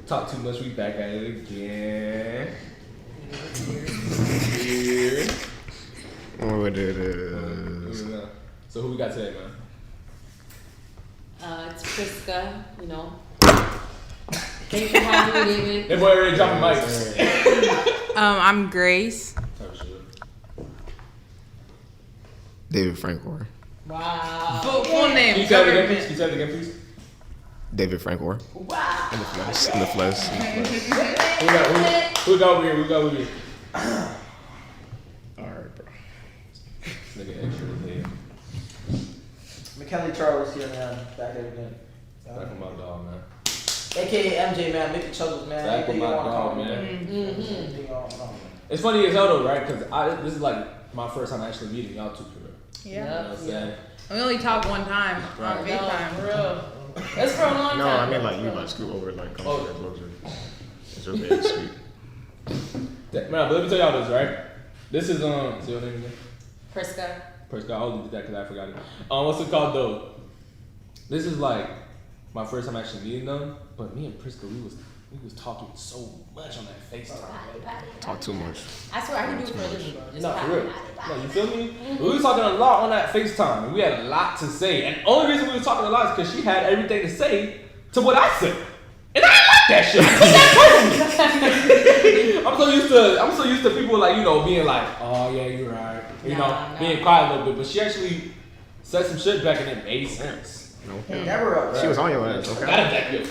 Talk too much, we back at it again. What it is. So who we got today, man? It's Prisca, you know. Thanks for having me, David. That boy already dropping mics. I'm Grace. David Frankor. Wow. Full name. Can you tell it again, please? David Frankor. Wow. In the flesh. Who we got over here? Alright, bro. Nigga extra here. McKinley Charles here, man. Back at it again. Back with my dog, man. AKA MJ, man. Mickey Chuggles, man. Back with my dog, man. It's funny as hell though, right? Because this is like my first time actually meeting y'all two, for real. Yeah. You know what I'm saying? We only talked one time on FaceTime. For real. That's for a long time. No, I mean like you like scoot over like come closer. It's really sweet. Man, but let me tell y'all this, right? This is say your name again? Prisca. I only did that because I forgot it. What's it called though? This is like my first time actually meeting them, but me and Prisca, we was talking so much on that FaceTime. Talk too much. I swear I can do it for a living, bro. Just No, for real. No, you feel me? We was talking a lot on that FaceTime, and we had a lot to say. And the only reason we was talking a lot is because she had everything to say to what I said. And I ain't like that shit. I'm so used to people like, you know, being like, oh yeah, you're right. You know, being quiet a little bit. But she actually said some shit back and it made sense. Okay. Never She was on your ass, okay? Gotta back you up.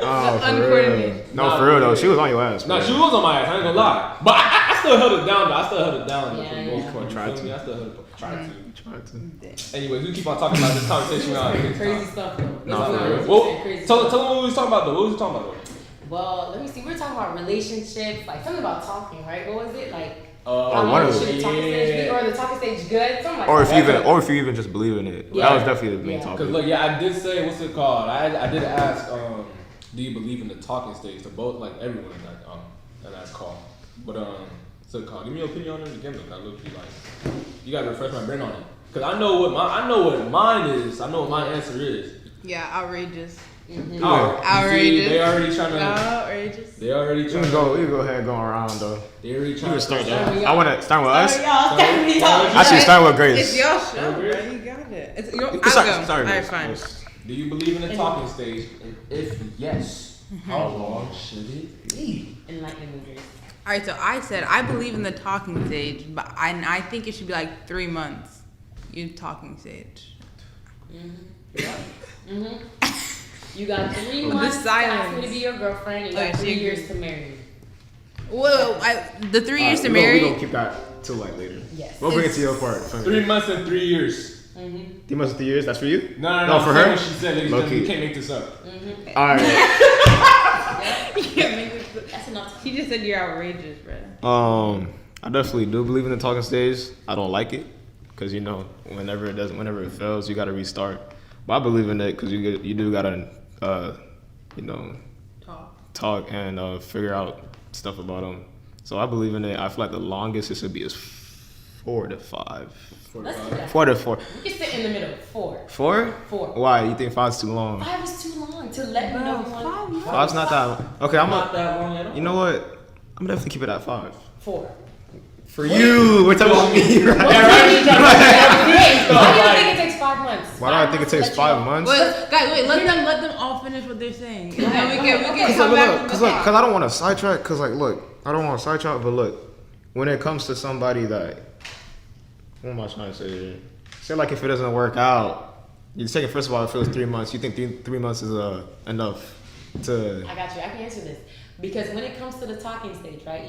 Oh, for real. No, for real though, she was on your ass. No, she was on my ass. I ain't gonna lie. But I still held it down. I still held it down for the most part. Tried to. I still held it. Tried to. Anyways, we keep on talking about this conversation. Crazy stuff though. No, for real. Well, tell them what we was talking about though. What was we talking about though? Well, let me see. We were talking about relationships, like something about talking, right? What was it like? One of them. Or the talking stage good, something like that. Or if you even just believe in it. Yeah. That was definitely the main topic. Because look, I did say, what's it called? I did ask, do you believe in the talking stage to both, like everyone in that call? But what's it called? Give me your opinion on it again. Look, I look like you gotta refresh my brain on it. Cause I know what mine is. I know what my answer is. Yeah, outrageous. Mm-hmm. Oh, outrageous. They already trying to. Outrageous. They already trying. You can go ahead and go around though. They already trying to start that. Yeah. I want to start with us. Y'all. Actually, start with Grace. It's your show, bro. You got it. It's your. Sorry, Alright, fine. Do you believe in the talking stage? And if yes, how long should it be? Enlighten me, Grace. Alright, so I said I believe in the talking stage, but I think it should be like 3 months. You talking stage. You got 3 months to ask me to be your girlfriend. You got 3 years to marry me. Well, the 3 years to marry. We're gonna keep that till like later. Yes. We'll bring it to your part. 3 months and 3 years. 3 months and 3 years. That's for you. No. For her. She said, ladies and gentlemen, you can't make this up. All right. You can't make this. That's enough. She just said you're outrageous, bro. I definitely do believe in the talking stage. I don't like it because you know whenever it fails, you got to restart. But I believe in it because you do gotta talk and figure out stuff about them. So I believe in it. I feel like the longest it should be is 4 to 5. Let's do that. 4 to 4. We can sit in the middle. 4. 4? 4. Why? You think 5's too long? 5 is too long to let me know you want. 5's not that long. Okay, Not that long at all. You know what? I'm definitely keep it at 5. 4. For you, we're talking about me, right? Why do you think it takes 5 months? Why do I think it takes 5 months? Wait, guys, let them all finish what they're saying. And then we can come back. Cause I don't want to sidetrack. Cause I don't want to sidetrack. But look, when it comes to somebody that, what am I trying to say here? Say like if it doesn't work out, you take it. First of all, if it was 3 months, you think three months is enough to? I got you. I can answer this. Because when it comes to the talking stage, right?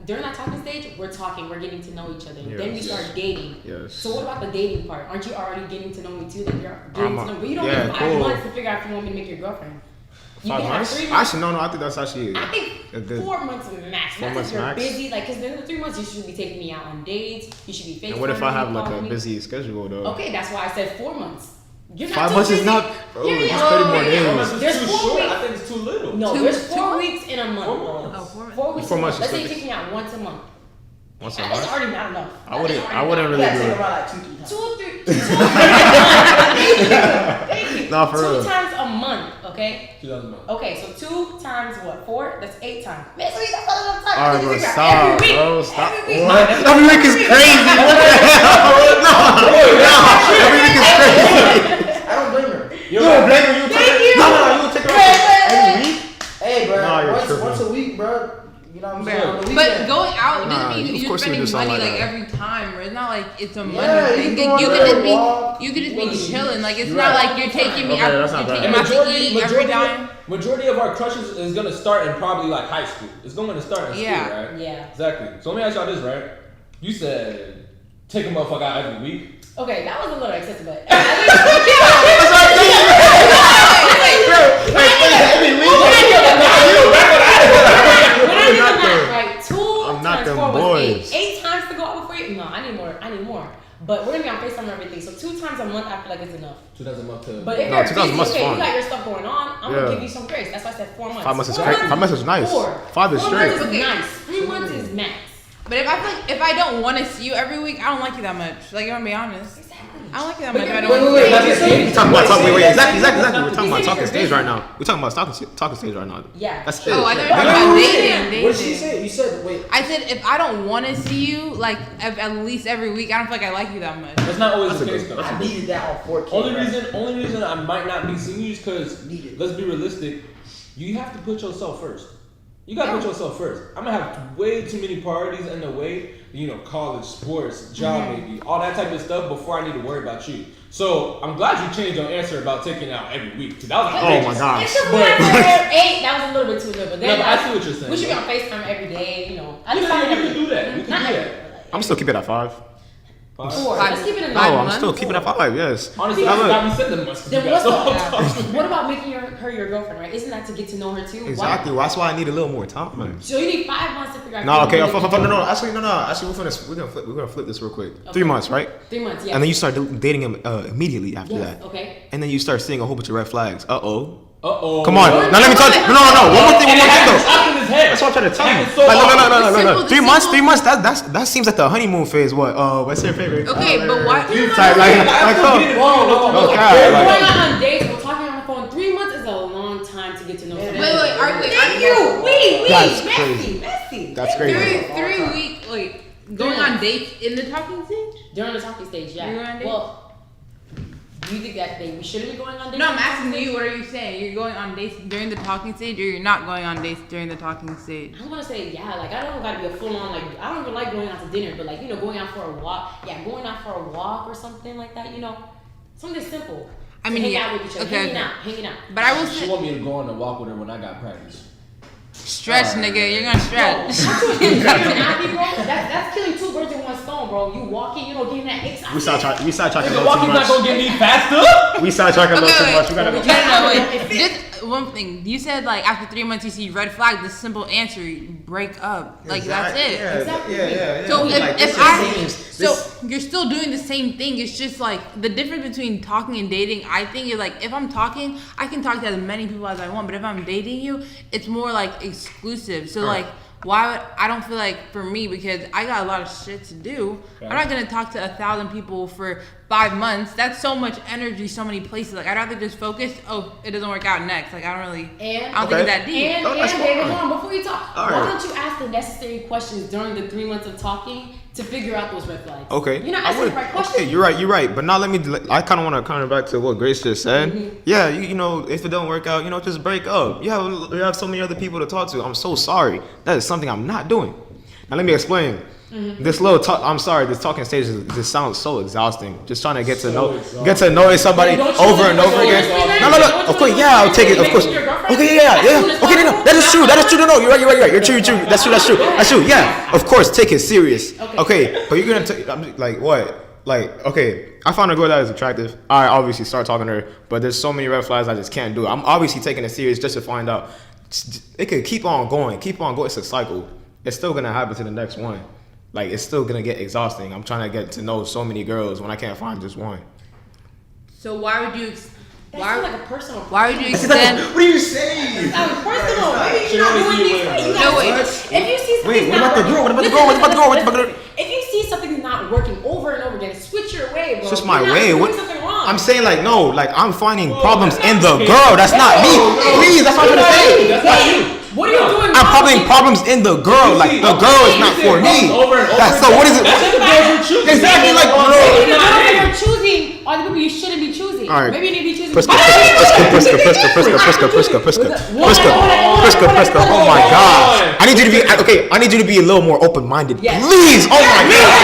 During that talking stage, we're talking, we're getting to know each other. Yes. Then we start dating. Yes. So what about the dating part? Aren't you already getting to know me too? Like you're getting to know me. But you don't yeah, need 5 cool. months to figure out if you want me to make your girlfriend. You 5 can have months? 3 months. Actually, no. I think that's actually. I think 4 months max. 4 That's months if you're max? busy. Like, because then the 3 months you should be taking me out on dates. You should be FaceTiming. And what if I have like calling a me. busy schedule though? Okay, that's why I said 4 months. You're not 5 too months is busy. not. Bro, Yeah, it's yeah. 30 more Yeah, days. It's There's too 4 short. weeks. I think it's too little. No, Two- there's 4 two- weeks in a month. 4 months. Oh, 4 months. 4 weeks. 4 months Let's is say you six. take me out once a month. Once a That's month. already not enough. I wouldn't really Yeah, do take it. around like 2-3 times. 2 or 3. Nah, for 2 real. times Okay. 2,000 months. Okay, so 2 times what? 4? That's 8 times. Man, so that's not enough time. Alright, bro, Every stop, week. bro, stop. Every week. What? Every week is crazy. What the hell? No, every week is crazy. I don't blame her. You don't blame her. You take it. No, you don't take it every week. Hey, bro. Nah, you're tripping. Once a week, bro. You know what I'm saying? Bro, On the but weekend. going out Nah, doesn't mean of you're course you spending do something money like like that. every time. It's not like it's a money Yeah, thing. you You go could on just a be walk. you could just be chilling. Like it's You're not right. like you're taking me Okay, out. that's You're not taking bad. me out to eat every time. Majority of our crushes is gonna start in probably like high school. It's going to start in school, Yeah. right? Yeah. Exactly. So let me ask y'all this, right? You said take a motherfucker out every week. Okay, that was a little excessive, but right? 2 I'm not times them 4 was boys. 8. 8 times to go out before you. No, I need more. But we're gonna be on FaceTime and everything. So 2 times a month, I feel like it's enough. 2,000 months to. But if No, you're 2,000 busy, months is okay, fine. you got your stuff going on, I'm Yeah. gonna give you some grace. That's why I said 4 months. 5 months is 4 great. 5 months is nice. 4. 5 is 4 straight. months is Okay. nice. 3 months is max. But if I feel like if I don't want to see you every week, I don't like you that much. Like, I'm gonna be honest. Exactly. I don't like you that But much. If I you're- don't want wait, to wait, see wait, you. We're talking about talking. Wait, exactly. We're talking about Busy, talking you're stage busy. right now. We're talking about talking stage right now. Yeah. That's it. Oh, I thought you were Wait, talking about wait, dating. What did she dating. say? You said, wait. I said if I don't want to see you, like at least every week, I don't feel like I like you that much. That's not always That's the a case good- though. I needed that on 4K. Only reason I might not be seeing you is because Needed. let's be realistic. You have to put yourself first. You gotta put yourself first. I'm gonna have way too many priorities in the way. You know, college, sports, job, maybe all that type of stuff before I need to worry about you. So I'm glad you changed your answer about taking out every week. 'Cause that was Oh outrageous. my gosh. It's just after 8, that was a little bit too little. But then No, but I like, see what you're saying. we should be on FaceTime every day, you know. I Yeah, just yeah, find we every could do that. We could Not do every- that. I'm still keeping it at 5. 4. Five. Let's keep it in No, mind. I'm still keeping it at 5. Yes. Honestly, Now I look. forgot we said the must. Then what's Yeah. what about making her your girlfriend, right? Isn't that to get to know her too? Exactly. Why? That's why I need a little more time. So you need 5 months to figure out. No, if okay. you No. really- Actually, no. Actually, we're gonna flip this real quick. 3 months, right? 3 months, yeah. And then you start dating him immediately after Yes, that. okay. And then you start seeing a whole bunch of red flags. Uh-oh. Uh-oh. Come on. Now let me tell you. No. One more thing though. That's what I'm trying to tell you. Happened so Like, often. no. The 3 months. simple- 3 months. That seems like the honeymoon phase. What's your favorite? Okay, color? but why? Like, oh. Whoa. Okay. We're Like, going out on dates. We're talking on the phone. 3 months is a long time to get to know somebody. Thank you. We. That's Messy. that's crazy. 3 week like going on dates in the talking stage. During the talking stage, yeah. You're going on dates? Well, do you think that we shouldn't be going on dates? No, I'm asking you. What are you saying? You're going on dates during the talking stage, or you're not going on dates during the talking stage? I want to say, yeah, like I don't gotta be a full on, like I don't even like going out to dinner, but like, you know, going out for a walk, going out for a walk or something like that, you know, something simple. I mean, hang yeah, out with each other, okay. hanging out. But I will She say, want me to go on a walk with her when I got practice. stretch, nigga. You're gonna stretch. That's killing 2 birds with 1 stone, bro. You walking, you know, getting that excitement. We sidetracked a The little too walking's not much. gonna get me faster. We sidetracked a little too much. We gotta go. No, wait. Just one thing. You said like after 3 months you see red flag. The simple answer: break up. Like that's it. Exactly. Yeah. So Like, if this I seems- so you're still doing the same thing. It's just like the difference between talking and dating. I think is like if I'm talking, I can talk to as many people as I want. But if I'm dating you, it's more like exclusive. So like. Why would I don't feel like for me because I got a lot of shit to do. Okay. I'm not gonna talk to 1,000 people for 5 months. That's so much energy, so many places. Like I'd rather just focus. Oh, it doesn't work out next. Like I don't think it's that deep. And that's baby, fine. hold on, before you talk, All why right. don't you ask the necessary questions during the 3 months of talking to figure out those red flags? Okay. You're not I asking would- the right questions. Okay, you're right. But now I kind of want to counter back to what Grace just said. Yeah, you know, if it don't work out, you know, just break up. You have so many other people to talk to. I'm so sorry. That is something I'm not doing. Now let me explain. This little talk. I'm sorry. This talking stage this sounds so exhausting. Just trying to get to know somebody Don't you over want and to over know again. your No. girlfriend? Of course, yeah, I'll take it. Of course. Okay, yeah. Okay, no. That is true. No, you're right. You're true. That's true. Yeah, of course. Take it serious. Okay, but you're gonna take. I'm like what? Like, okay, I found a girl that is attractive. I obviously start talking to her, but there's so many red flags I just can't do it. I'm obviously taking it serious just to find out. It could keep on going. It's a cycle. It's still gonna happen to the next one. Like, it's still gonna get exhausting. I'm trying to get to know so many girls when I can't find just one. So why would you? That's still like a personal. Why would you extend? What are you saying? That's personal. Maybe She you're not only doing see these you things. win. You No, gotta wait. switch. If you see Wait, something what about the girl? What about the girl? If you see something not working over and over again, switch your way, bro. Switch my You're not way? doing What? something wrong. I'm saying like no, like I'm finding problems that's in not the okay. girl. That's not me. No. Please, that's what I'm trying to say. That's not you. What are you doing? I'm finding problems in the girl. You Like see, the okay, girl is you not see for it me. over and over That's so. again. What is it? That's just the girls you're choosing. Exactly, like, That's bro. not The it. girls that you're choosing are the people you shouldn't be choosing. All right. Maybe you need to be choosing. Prisca. Oh my Hold God. on. I need you to be okay. I need you to be a little more open-minded, Yes. please. Oh my God.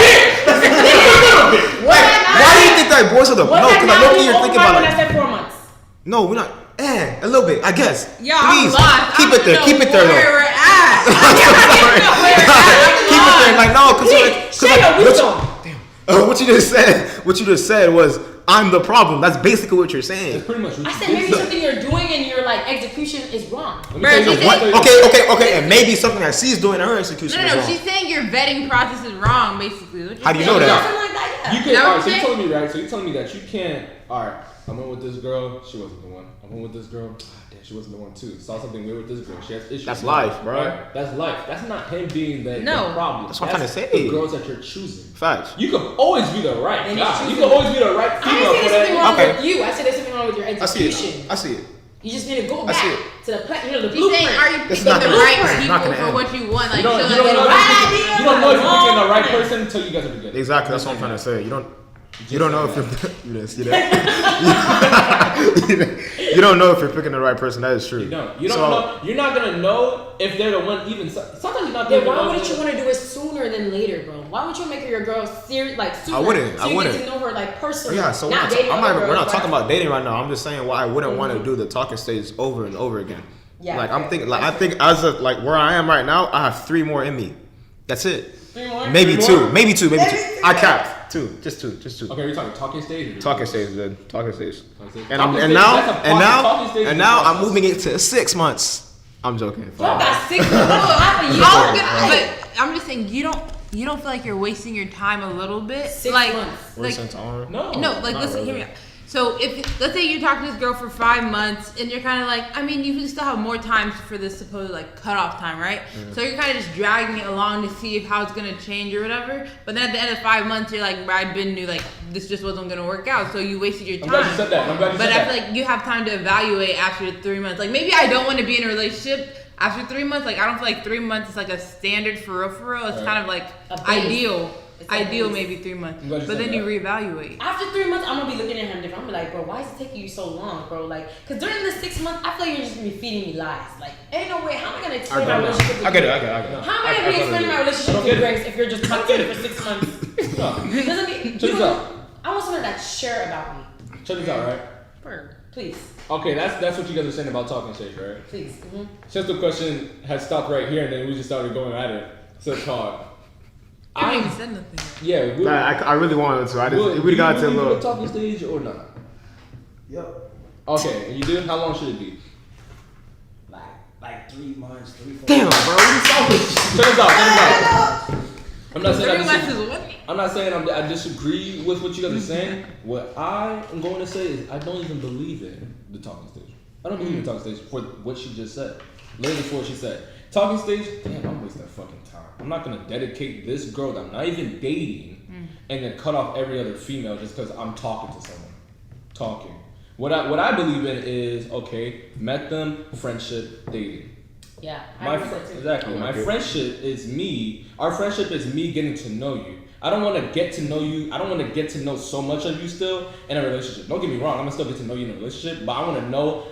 Why do you think that boys are the no? Because I know you're thinking about when I like said 4 months. no, we're not. A little bit, I guess. Yeah, I'm Please lost. keep it there. Keep it there Where though. we're at. Keep it there. Like no, Share your wisdom. what you just said was I'm the problem. That's basically what you're saying. That's pretty much what I you said did maybe say. something you're doing and your like execution is wrong. Let me tell you Bro, something. What? Okay. And maybe something that she's doing in her execution No, is wrong. she's saying your vetting process is wrong, basically. What How do you saying? know that? Something like that, yeah. You can. That Alright, what so you're you're saying? telling me right? So you're telling me that you can't. Alright, I went with this girl. She wasn't the one. I went with this girl. Damn, she wasn't the one too. Saw something weird with this girl. She has issues. That's life, bro. Right? That's life. That's not him being the problem. That's what I'm trying to say. The girls that you're choosing. Facts. You can always be the right And guy. he's You can choosing- always be the right I female didn't for say there's something that. wrong Okay. with you. I said there's something wrong with your I see execution. it. I see it. You just need to go I see back it. to the plan. You know, the She's saying, blueprint. are you It's picking not the gonna right end. It's not people gonna for end. what you want? Like, You don't she'll know get if right you're idea. you don't know if you're picking the right Wrong. person until you guys are together. Exactly. That's what I'm trying to say. You don't know if you're you didn't see that. You don't know if you're picking the right person. That is true. You don't. You don't So- know. You're not gonna know if they're the one. Even sometimes you're not. Then gonna why know wouldn't you if- want to do it sooner than later, bro? Why wouldn't you make your girl serious, like sooner? I wouldn't. So I you wouldn't. get to know her like personally. Yeah, so not dating other we're girls, not talking right? about dating right now. I'm just saying why I wouldn't want to do the talking stage over and over again. Yeah, like I'm fair. thinking, like I That's think as of like where I am right now, I have 3 more in me. That's it. 3 more? Maybe Three 2. more? Maybe two. I capped 2. Just 2. Okay, we're talking talking stage. Or Talking stage, then talking stage. Talking And stage, now talking stage is a I'm process. moving it to 6 months. I'm joking. Y'all got 6 months, half a year. But I'm just saying, you don't feel like you're wasting your time a little bit? 6 like, months. Like, No. no, like not listen, really. hear me out. So if let's say you talk to this girl for 5 months and you're kind of like, I mean, you can still have more time for this supposed like cutoff time, right? Mm-hmm. So you're kind of just dragging it along to see if how it's gonna change or whatever. But then at the end of 5 months, you're like, I've been knew like this just wasn't gonna work out, so you wasted your I'm time. glad you said that. I'm glad you But said I that. feel like you have time to evaluate after 3 months. Like maybe I don't want to be in a relationship after 3 months. Like I don't feel like 3 months is like a standard for real. For real, it's Right. kind of like A base. ideal. It's a Ideal base. maybe 3 months. I'm glad you But said then you that. reevaluate. After 3 months, I'm gonna be looking at him different. I'm gonna be like, bro, why is it taking you so long, bro? Like, cause during the 6 months, I feel like you're just gonna be feeding me lies. Like, ain't no way. How am I gonna explain my relationship with I get you? it. How am I gonna be explaining my relationship I don't to you, get it. Grace, if you're just talking to me for 6 months? No. Doesn't mean Check this out. I want someone that's sure about me. Check this out, right? Bird, please, Okay, that's what you guys are saying about talking stage, right? please. Mm-hmm. Since the question had stopped right here, and then we just started going at it. So called. I haven't even said nothing. Yeah. We'll, I really wanted to. I just we'll, we got to a do you little. do talking stage or not? Yep. Okay, and you do. How long should it be? Like 3 months, 3, 4 Damn, months. bro. What are you talking? Check this out. Check this out. I'm not saying 3 months is what? I'm not saying I disagree with what you guys are saying. What I am going to say is I don't even believe in the talking stage. I don't believe in the talking stage for what she just said. Literally for what she said. Talking stage, damn, I'm wasting fucking time. I'm not gonna dedicate this girl that I'm not even dating and then cut off every other female just because I'm talking to someone. Talking. What I believe in is okay, met them, friendship, dating. Yeah, I My agree with that too. exactly. My friendship is me. Our friendship is me getting to know you. I don't want to get to know you. I don't want to get to know so much of you still in a relationship. Don't get me wrong. I'm gonna still get to know you in a relationship, but I want to know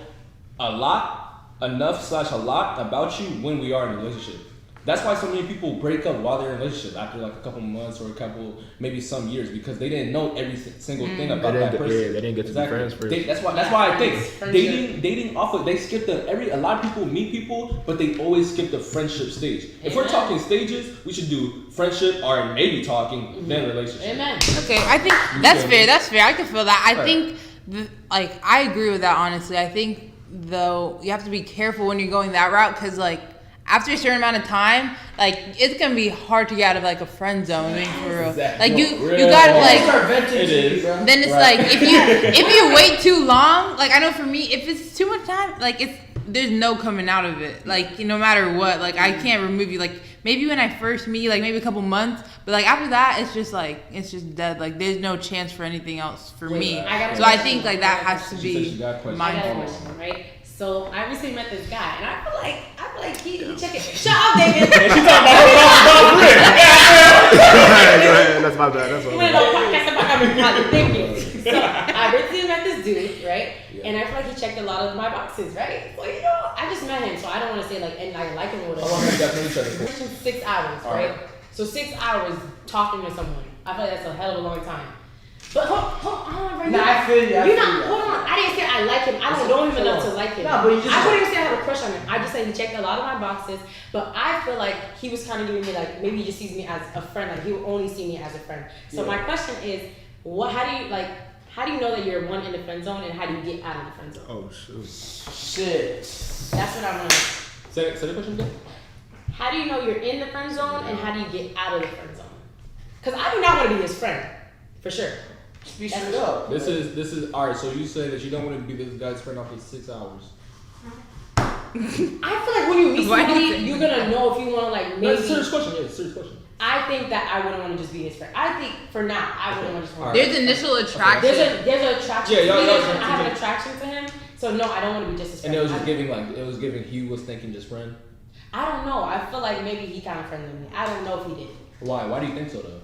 a lot, enough/a lot about you when we are in a relationship. That's why so many people break up while they're in a relationship after like a couple months or a couple, maybe some years, because they didn't know every single thing about that person. They didn't get to be friends first. That's why I think Friendship. dating off of they skip a lot of people meet people, but they always skip the friendship stage. If we're Amen. talking stages, we should do friendship or maybe talking, then relationship. Amen. Okay, I think that's feel me? fair. That's fair. I can feel that. I Right. think, I agree with that. Honestly, I think though you have to be careful when you're going that route because like after a certain amount of time, like it's gonna be hard to get out of like a friend zone. I mean, for real. Exactly. Like you Real gotta hard. like. These are vintage It to me, is. bro. Then it's Right. like if you wait too long, like I know for me, if it's too much time, like there's no coming out of it. Like no matter what, like I can't remove you. Like maybe when I first meet you, like maybe a couple months, But like after that, it's just dead. Like there's no chance for anything else for me. So I think like that has to be mindful. Right? So I recently met this guy, and I feel like he check it. Shut up, David. She talking about her boss, Rick. Go ahead. That's my bad. That's my You went bad. on podcast about having probably thinking. So I recently met this dude, right? Yeah. And I feel like he checked a lot of my boxes, right? So you know, I just met him, so I don't want to say like, and I like him or whatever. How long have you guys known each other for? 6 hours, All right? right. So 6 hours talking to someone. I feel like that's a hell of a long time. But hold on, bro. Nah, I feel you. Hold on. I didn't say I like him. I don't know him enough to like him. No, but you just. I wouldn't even say I have a crush on him. I just said he checked a lot of my boxes. But I feel like he was kind of giving me like, maybe he just sees me as a friend. Like he will only see me as a friend. So my question is, how do you know that you're one in the friend zone, and how do you get out of the friend zone? Oh shoot. Shit. That's what I want to know. Say the question again. How do you know you're in the friend zone, and how do you get out of the friend zone? Because I do not want to be his friend, for sure. Be straight up. This is alright. So you say that you don't want to be this guy's friend after 6 hours. I feel like when you meet somebody, you're gonna know if you want to like maybe. That's a serious question. Yeah, it's a serious question. I think that I wouldn't want to just be his friend. I think for now, I wouldn't want to just want. Alright. There's initial attraction. There's an attraction. Yeah, to me. y'all- I have an attraction to him, so no, I don't want to be just his And friend. it was giving he was thinking just friend. I don't know. I feel like maybe he kind of friendly me. I don't know if he did. Why? Why do you think so though?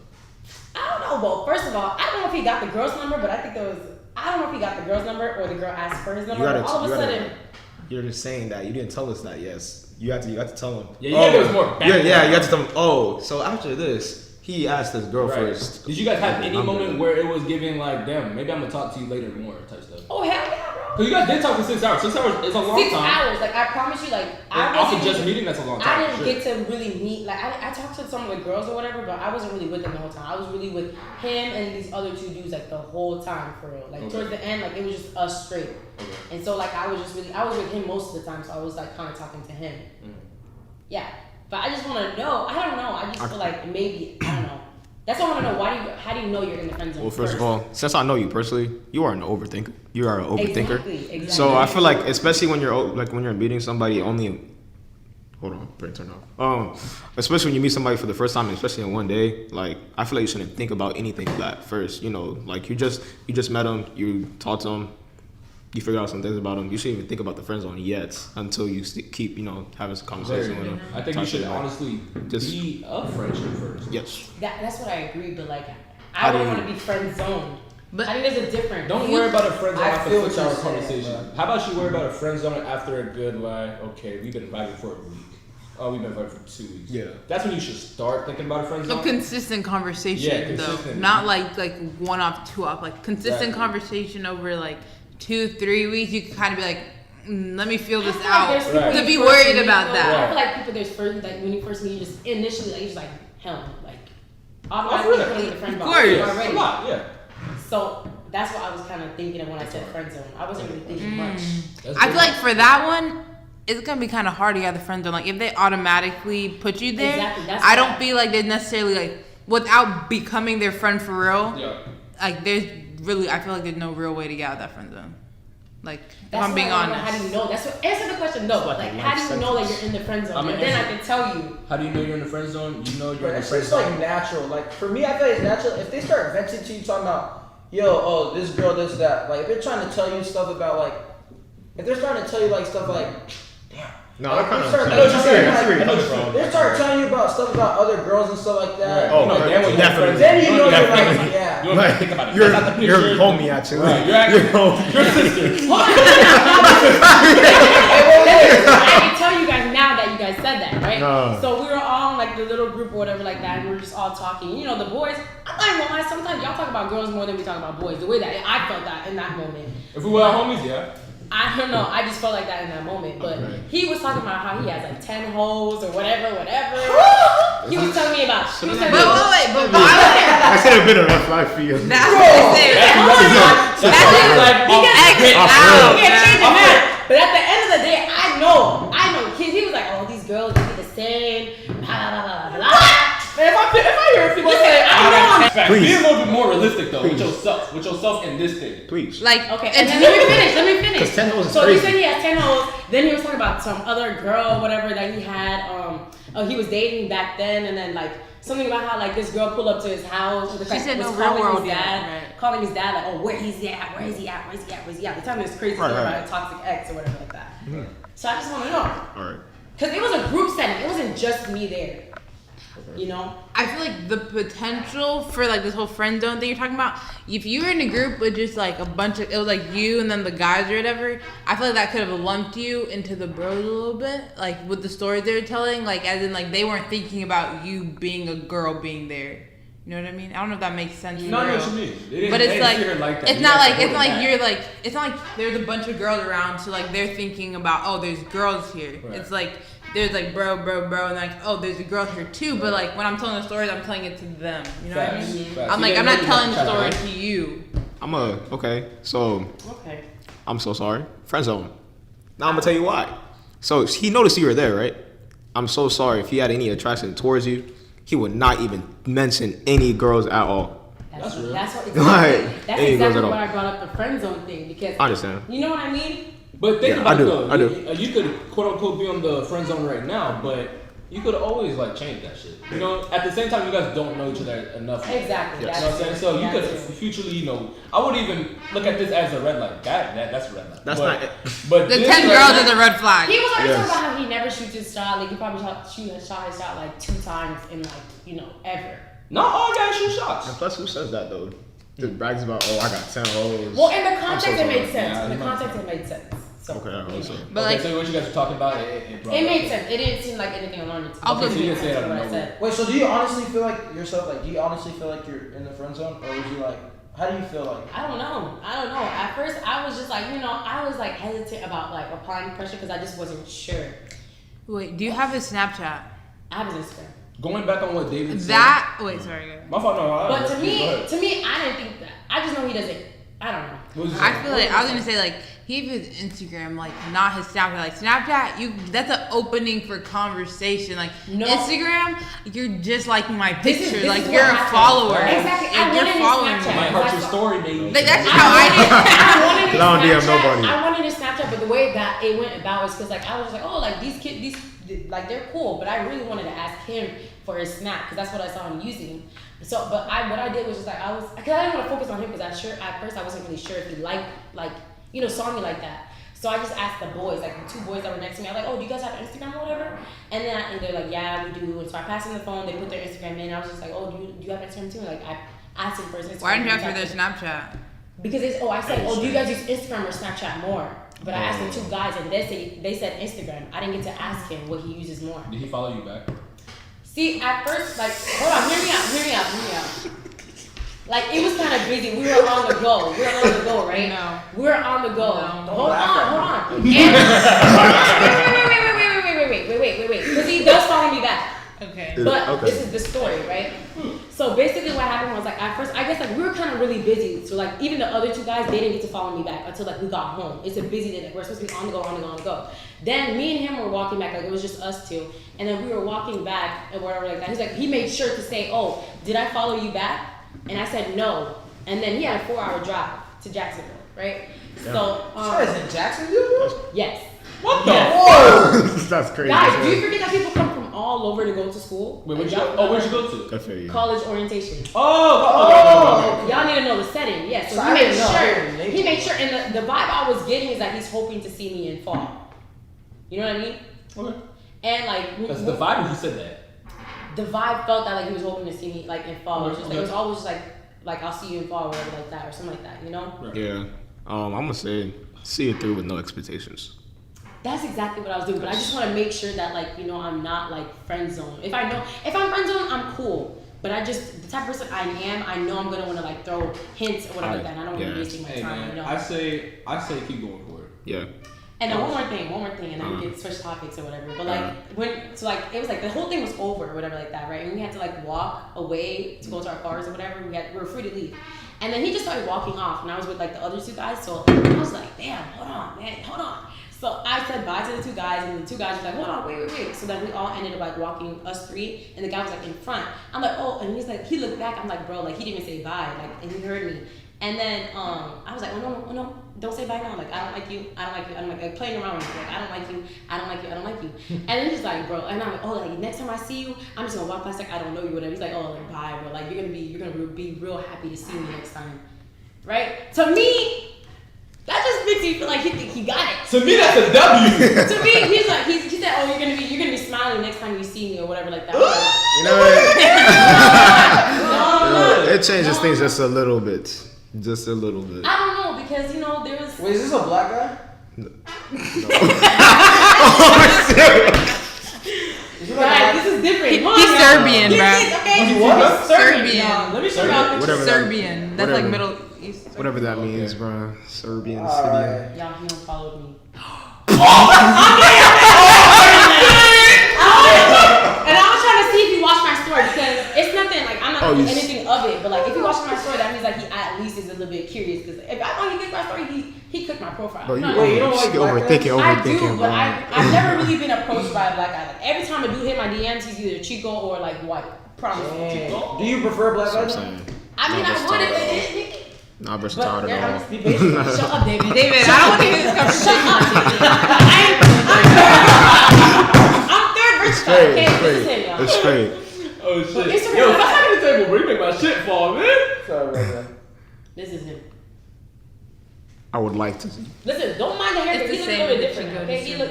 I don't know. Well, first of all, I don't know if he got the girl's number, but I think there was. I don't know if he got the girl's number or the girl asked for his number. But all of a sudden, You're just saying that. You didn't tell us that. Yes. You had to tell him. Yeah, you there was more background. Yeah. You had to tell him. Oh, so after this, he asked his girl Right. first. Did you guys have any I'm moment good. where it was giving like, damn, maybe I'm gonna talk to you later more type stuff? oh hell yeah, bro. Cause you guys did talk for 6 hours. 6 hours is a long 6 time. hours. Like I promise you, like And also just meeting, that's a long time. I didn't for get sure. to really meet. Like I talked to some of the girls or whatever, but I wasn't really with them the whole time. I was really with him and these other two dudes like the whole time for real. Like towards the end, like it was just us straight. Okay. And so like I was with him most of the time, so I was like kind of talking to him. Yeah, but I just want to know. I don't know. I just feel like maybe I don't know. That's what I want to know. How do you know you're in the friend zone? Well, first of all, since I know you personally, you are an overthinker. You are an overthinker. Exactly. So I feel like, especially when you're meeting somebody, hold on, brain turn off. Especially when you meet somebody for the first time, especially in one day, like I feel like you shouldn't think about anything like that first. You know, like you just met them, you talked to them, you figure out some things about them. You shouldn't even think about the friend zone yet until you keep having some conversation with them. I think you should honestly be a friendship first. Yes. That's what I agree, but like How I do don't you- want to be friend zoned. But I think there's a difference. Don't worry about a friend zone I after feel a what 6 hour you're saying, conversation. bro. How about you worry about a friend zone after a good like, okay, we've been vibing for a week. Oh, we've been vibing for 2 weeks. Yeah. That's when you should start thinking about a friend A zone. consistent conversation, Yeah, though, consistent. not like one off, two off. Like consistent Exactly. conversation over like 2-3 weeks. You can kind of be like, let me feel I this feel like out. there's people Right. you To be first worried meet, about though, that. I feel like people there's first like when you first meet, you just initially like you just like hell no, like automatically really? putting the friend Of box course. Yeah, already. a lot, yeah. So that's what I was kind of thinking of when I said friend zone. I wasn't really thinking much. That's I feel good. like for that one, it's gonna be kind of hard to get the friend zone. Like if they automatically put you there, Exactly, that's I why- don't feel like they necessarily like without becoming their friend for real. Yeah. Like there's really, I feel like there's no real way to get out of that friend zone. Like if That's I'm what being I wanna know. honest. How do you know? That's what answer the question. No, like like a how do life you know that sentence. you're in the friend zone? I'm And gonna then I answer- can tell you. How do you know you're in the friend zone? You know you're But in the it's friend just zone. like natural. Like for me, I feel like it's natural. If they start venting to you, talking about, yo, this girl, this, that. Like if they're trying to tell you stuff about like, if they're trying to tell you like stuff like, damn. No, Like, I kind they of. start- I know what you're saying. I see where I you're know coming what from. They start telling you about stuff about other girls and stuff like that. Oh, You know, damn well you're definitely. friends. Then you know don't you're even like, think- yeah. You don't even think about it. You're That's not the you're picture. homie actually. Right, you're actually You're your sister. I can tell you guys now that you guys said that, right? No. So we were all in like the little group or whatever like that, and we were just all talking. You know, the boys. I'm not even gonna lie. Sometimes y'all talk about girls more than we talk about boys. The way that I felt that in that moment. If we were homies, yeah. I don't know. I just felt like that in that moment. But Okay. he was talking about how he has like 10 hoes or whatever. He was telling me about. He was telling me about. But why? I said a bit of red flag for you. That's what I said. That's He X can't out. change it now. But at the end of the day, I know. He was like, oh, these girls, they be the same. Blah, blah, blah, blah, blah. Man, if I hear people Listen, say, I know. fact, Please. be a little bit more realistic though Please. with yourself in this thing. Please. Like Okay, and and then let me finish. 'Cause 10 hoes is so crazy. he said he had 10 hoes. Then he was talking about some other girl, whatever, that he had oh, he was dating back then, and then like something about how like this girl pulled up to his house. She said was no real calling world his yet, dad, right. calling his dad like, oh, where is he at? Where is he at? Where is he at? Where is he at? Where is he at? The time it was crazy about a toxic ex or whatever like that. So I just want to know. All right. Because it was a group setting. It wasn't just me there. You know? I feel like the potential for like this whole friend zone thing you're talking about, if you were in a group with just like a bunch of, it was like you and then the guys or whatever, I feel like that could have lumped you into the bros a little bit. Like with the stories they were telling, like as in like they weren't thinking about you being a girl being there. You know what I mean? I don't know if that makes sense. No, I know what you mean. But it's like, that. it's not like you're like, it's not like there's a bunch of girls around, so like they're thinking about, oh, there's girls here. Right. It's like there's like bro, and like, oh, there's a girl here too. But like when I'm telling the stories, I'm telling it to them. You know what I mean? Facts. I'm like, I'm not telling the story to you. Okay. So Okay. I'm so sorry. Friend zone. Now I'm gonna tell you why. So he noticed you were there, right? I'm so sorry if he had any attraction towards you. He would not even mention any girls at all. That's real. That's what Like, that's any girls exactly at all. why I brought up the friend zone thing because I understand. you know what I mean? But think Yeah, about I do, it though. I do. You could quote unquote be on the friend zone right now, but you could always like change that shit. You know, at the same time, you guys don't know each other enough. Exactly. Yes. You know what I'm saying? So you That's could it. futurely, you know, I would even look at this as a red light. That's a red light. That's but, not. But The this 10 red girls light- is a red flag. He was already Yes. talking about how he never shoots his shot. Like he probably shot his shot like 2 times in like ever. Not all guys shoot shots. And plus, who says that though? Just brags about, oh, I got 10 holes. Well, in the context, so it made sorry. sense. Yeah, In you the might- context, it made sense. So, Okay, I hope so. But Okay, like, so what you guys were talking about, it brought It up- made sense. It didn't seem like anything alarming to me. Also, It so you made didn't say sense it to out what of I nowhere. said. Wait, so do you honestly feel like yourself? Like, do you honestly feel like you're in the friend zone, or would you like? How do you feel like? I don't know. At first, I was just like, I was like hesitant about like applying pressure because I just wasn't sure. wait, do you have his Snapchat? I have his Instagram. Going back on what David said. Wait, sorry. Go ahead. My fault, no. But to go me, ahead. I didn't think that. I just know he doesn't. I don't know. What was you I saying? feel like I was gonna say like he has his Instagram, like not his Snapchat. Like Snapchat, that's an opening for conversation. Like No. Instagram, you're just liking my This is- picture. this like is you're what a happened. follower. Exactly. I Like, wanted you're his following Snapchat. me. Might hurt your story, maybe. Like that's just how I did. I wanted his I don't DM Snapchat. nobody. I wanted his Snapchat, but the way that it went about was because like I was like, oh, like these kids, like they're cool, but I really wanted to ask him for his snap because that's what I saw him using. So, what I did was just like because I didn't want to focus on him because at first I wasn't really sure if he liked saw me like that. So I just asked the boys, like the 2 boys that were next to me. I was like, oh, do you guys have Instagram or whatever? And then they're like, yeah, we do. And so I passed them the phone. They put their Instagram in. I was just like, oh, do you have Instagram too? And like I asked him for his Instagram. Why didn't you ask for Exactly. their Snapchat? Because I said, oh, do you guys use Instagram or Snapchat more? But I asked the 2 guys and they said Instagram. I didn't get to ask him what he uses more. Did he follow you back? See, at first, like, hold on, hear me out. Like, it was kind of busy. We were on the go. Right? No. We were on the go. No. Hold on. And, wait. Because he does follow me back. Okay. But Okay. this is the story, right? So basically what happened was like at first I guess like we were kind of really busy. So like even the other 2 guys, they didn't get to follow me back until like we got home. It's a busy day. Like we're supposed to be on the go. Then me and him were walking back, like it was just us 2. And then we were walking back and whatever like that. He's like, he made sure to say, oh, did I follow you back? And I said no. And then he had a 4-hour drive to Jacksonville, right? Yeah. So This guy's in Jacksonville. yes. What the? Whoa! That's crazy. Guys, do you forget that people come from all over to go to school? Wait, where'd Like, you go? Oh, where'd you go to? Good for you. College orientation. Oh, Y'all need to know the setting, yes. So So he I made didn't know. I sure. didn't He made sure, and the vibe I was getting is that he's hoping to see me in fall. You know what I mean? Okay. And like, That's the vibe when he said that. the vibe felt that like he was hoping to see me like in fall. It was just like, it was Okay. always like I'll see you in fall or whatever like that or something like that. You know? Right. Yeah. I'm gonna say see it through with no expectations. That's exactly what I was doing. But I just want to make sure that like I'm not like friend zone. If I'm friend zone, I'm cool. But I just the type of person I know I'm gonna want to like throw hints or whatever like that. And I don't want to Yeah. be wasting my Hey time. man, You know? I say keep going for it. Yeah. And then one more thing, and then we can switch topics or whatever. But like it was like the whole thing was over or whatever like that, right? And we had to like walk away to go to our cars or whatever. We were free to leave. And then he just started walking off, and I was with like the other 2 guys. So I was like, damn, hold on. So I said bye to the 2 guys, and the 2 guys were like, hold on, wait. So then we all ended up like walking, us 3, and the guy was like in front. I'm like, oh, and he's like, he looked back. I'm like, bro, like he didn't even say bye, like, and he heard me. And then I was like, oh no, don't say bye now. Like, I don't like you. I'm like playing around with you. Like, I don't like you. And then he's like, bro, and I'm like, oh, like next time I see you, I'm just gonna walk past like I don't know you, whatever. He's like, oh, like bye, bro. Like you're gonna be real happy to see me next time, right? To me, that just makes me feel like he think he got it. To me, that's a W. To me, he's like, he said, oh, you're gonna be smiling next time you see me or whatever like that. You know what? It changes things just a little bit. Just a little bit. I don't know because there was. Wait, is this a black guy? No. Guys, this is different. He's Serbian, bro. Okay, He what? Serbian. Let me show y'all Whatever pictures. that- Serbian. That's like Middle East. Whatever that means, bro. Serbian All city. right. Y'all, he don't follow me. And I was trying to see if he watched my story because it's nothing like I'm not thinking anything of it, but like if he watched my story, that means like he at least is a little bit curious. Because if I thought he clicked my story, he clicked my profile. Bro, No, Wait, you don't like black overthinking, I do, bro. but I've never really been approached by a black guy. Like every time a dude hit my DMs, he's either Chico or like white. Promise. Damn. Do you prefer black That's what I'm guys? saying. I mean, Not I would if versatile. they did. Not But versatile yeah, at I'm all. just be patient. Shut up, David. David, I don't want to hear this conversation. I'm third versatile. Straight, Okay, this is him, straight. y'all. It's straight. Oh shit. But Instagram- Yo, stop at the table, bro. You make my shit fall, man. Sorry, brother. This is him. I would like to see. Listen, don't mind the haircut. It's He the looks a same little with different. Chico, Okay, the he same. look.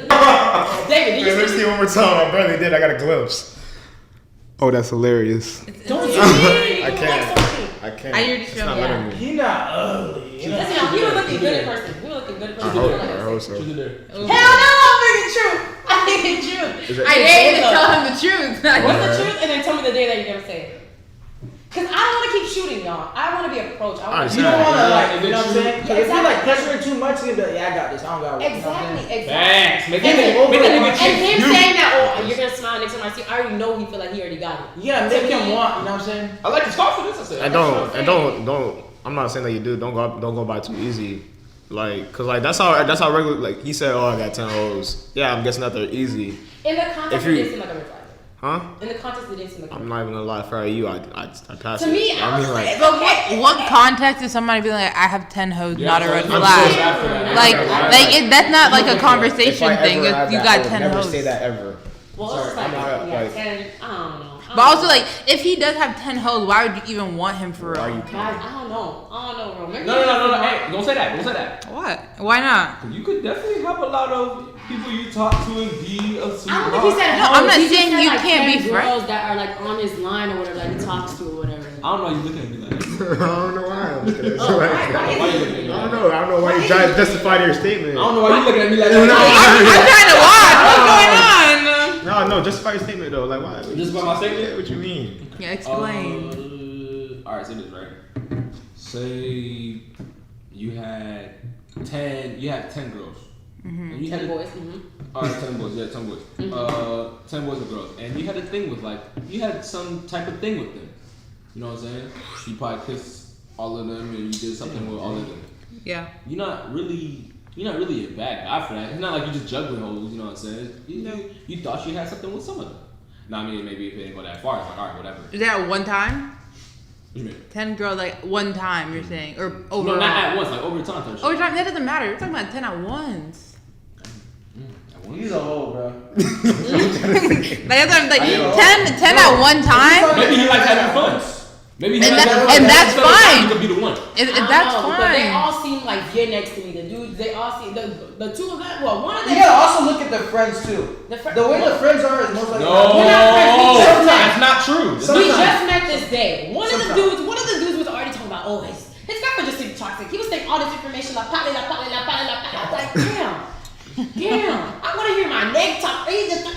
David, did you see? one more time. I barely did. I got a glimpse. Oh, that's hilarious. Don't you see? I can't. I can't. I already It's showed not you. letting me. He not ugly. You know? Listen, y'all, he was looking good in person. He was looking good in person. I hope so. Who's in there? Hell no, I'm thinking true. I'm thinking true. Is it- I dare you to tell him the truth. What's the truth? And then tell me the day that you're gonna say it. Cause I don't want to keep shooting, y'all. I want to be approached. I want to. You don't want to like, Is you it know what I'm true? saying? 'Cause if you like pressuring too much, you'll be like, yeah, I got this. I don't got it. Exactly. Facts. Make And that then- nigga And him you. saying that, oh, you're gonna smile next time I see you, I already know he feel like he already got it. You gotta make him want, you know what I'm saying? I like the scarf for this. I said. And don't. I'm not saying that you do. Don't go by too easy. Like, cause like that's how regular. Like he said, oh, I got 10 hoes. Yeah, I'm guessing that they're easy. In the context, If it you- didn't seem like a red flag. Huh? In the context, it didn't seem like a I'm red not even gonna lie. For you, I pass To it. me, I was like, But okay. what context is somebody being like, I have 10 hoes, Yeah, not a so red I'm flag? sure after that, Like, after that, that's not like a If conversation I thing. ever It's, had you that, got I would 10 never hoes. say that ever. Well, it's like, I'm not, yeah, like- 10, I don't know. But also, like, if he does have 10 hoes, why would you even want him for Why real? you Guys, I don't know, bro. Maybe No. Hey, don't say that. What? Why not? You could definitely have a lot of people you talk to and be a sweet. I don't think he said No, hoes. I'm not He just saying said, you like, can't 10 be friends. girls that are like on his line or whatever, like he talks to or whatever. I don't know why you looking at me like that. I don't know why I'm looking at you Oh, like why that. Why you looking at me I like don't that? know. I don't know why you trying to justify your statement. I don't know why you looking at me like No, that. I'm trying to watch. What's going on? No, justify your statement though. Like why? Just by my statement? What you mean? Yeah, explain. Alright, say this right. Say you had 10 girls. And you had 10 boys. Mm-hmm. Alright, 10 boys, yeah, 10 boys. 10 boys and girls. And you had a thing with you had some type of thing with them. You know what I'm saying? You probably kissed all of them and you did something with all of them. Yeah. You're not really a bad guy for that. It's not like you just juggling hoes, you know what I'm saying? You thought you had something with some of them. Now, I mean, maybe if it didn't go that far, it's like, alright, whatever. Is that one time? What you mean? 10 girls, like, one time, you're saying? Or overall? No, not at once, like over time. Type shit. Over time, that doesn't matter. You're talking about 10 at once. At once. He's a hoe, bro. Like, that's what I'm like, I know. 10 at one time? Maybe he likes having fun. Maybe he And likes that- having fun. and that's Sometimes fine. You could be the one. That's Because they fine. all seem like you're next to me. The dudes, they all seem the two of them. Well, one of them. You gotta also look at the friends too. The fri- The way the friends are is most likely. No, We're not friends. We just met. that's not true. That's We not true. just met this day. One of the Sometimes. dudes was already talking about, oh, his girlfriend just seemed toxic. He was saying all this information like, I was like, damn. I want to hear my nigga talk. He just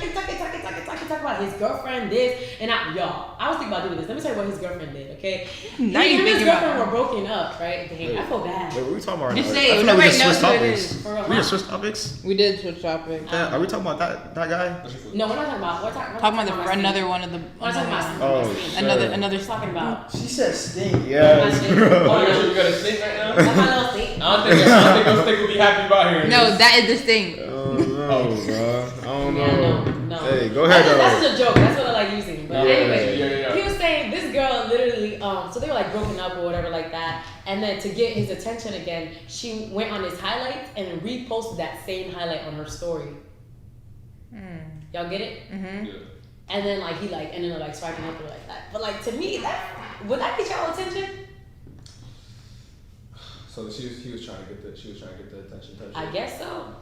talking about his girlfriend, this, and y'all. I was thinking about doing this. Let me tell you what his girlfriend did, okay? Now He you and his thinking about girlfriend it. were broken up, right? Dang, I feel bad. Wait, what are we talking about? Just right say now? it. I feel like we Nobody just switched knows who it topics. is. For real. We just switched topics. We did switch topics. Yeah, are we talking about that guy? No, we're not talking about. We're Talking about my another scene. one of the. We're talking about Oh, my scene. shit. Another. We're talking about. She said stink. Yes, My scene. bro. Oh, you got a snake right now? That's my little thing. I don't think those things will be happy about hearing No, this. that is this thing. Oh no, bro. I don't Yeah, know. no. Hey, go ahead That's though. just a joke. That's what I like using. But Yeah, anyway, yeah. he was saying this girl literally. So they were like broken up or whatever like that. And then to get his attention again, she went on his highlights and reposted that same highlight on her story. Y'all get it? Mm-hmm. Yeah. And then like he like ended up like swiping up or like that. But like to me, that would that get y'all attention? So he was trying to get the attention. Type I shit. guess so.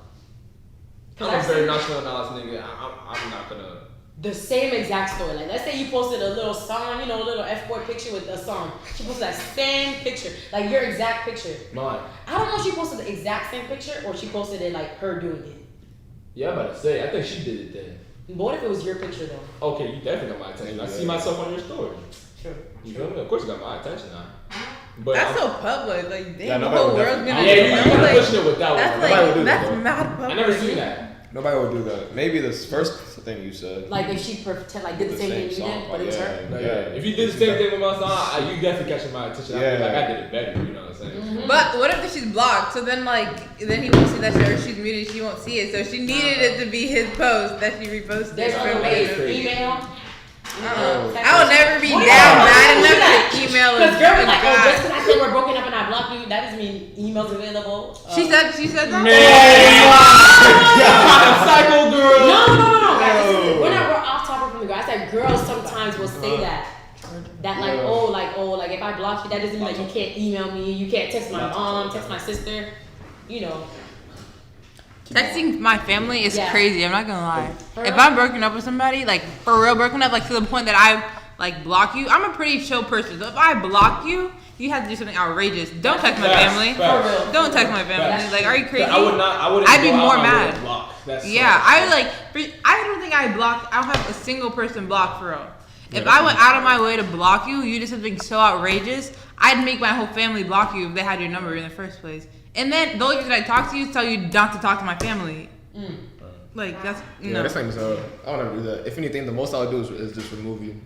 I'm a very nonchalant nigga. I'm not gonna. The same exact story. Like, let's say you posted a little song, you know, a little F-boy picture with a song. She posted that same picture, like your exact picture. Mine. I don't know if she posted the exact same picture or she posted it like her doing it. Yeah, I'm about to say. I think she did it then. But what if it was your picture though? Okay, you definitely got my attention. I see myself on your story. True. You feel me? Of course, you got my attention now. But That's so public. Like, damn, Yeah, the nobody whole would world's definitely- gonna yeah, know. you're Like, pushing it with that that's one. Nobody would like do that, that's though. mad public. I never seen that. Nobody would do that. Maybe this first thing you said. Like if she pretend like did the same thing you did, but it's her. No, yeah. If you did the same thing with my song, you definitely catching my attention. I feel like I did it better. You know what I'm saying? But what if she's blocked? So then, like, then he won't see that shit, or she's muted, she won't see it. So she needed it to be his post that she reposted. There's for other me. ways. Email. I will never be What down about- bad what enough about- to email Because girls a are like, oh, guy. just because I said we're broken up and I blocked you, that doesn't mean emails available. She said that. Psycho girl. No. We're off topic from the girl. I said girls sometimes will say that. That like if I block you, that doesn't mean like you can't email me, you can't text my mom, text my sister, you know. Texting my family is Yeah. crazy. I'm not gonna lie. For If real? I'm broken up with somebody, like for real broken up, like to the point that I like block you, I'm a pretty chill person. So if I block you, you have to do something outrageous. Don't text my family. For real. Don't text my family. Facts. Like, are you crazy? I would not. I wouldn't. I'd be go out more my way mad. to block. That's Yeah, so- I like. I don't think I blocked. I don't have a single person blocked for real. If I went out of my way to block you, you did something so outrageous, I'd make my whole family block you if they had your number in the first place. And then the only reason I talk to you is tell you not to talk to my family. Like that's Yeah, no. this thing's I would never do that. If anything, the most I would do is just remove you.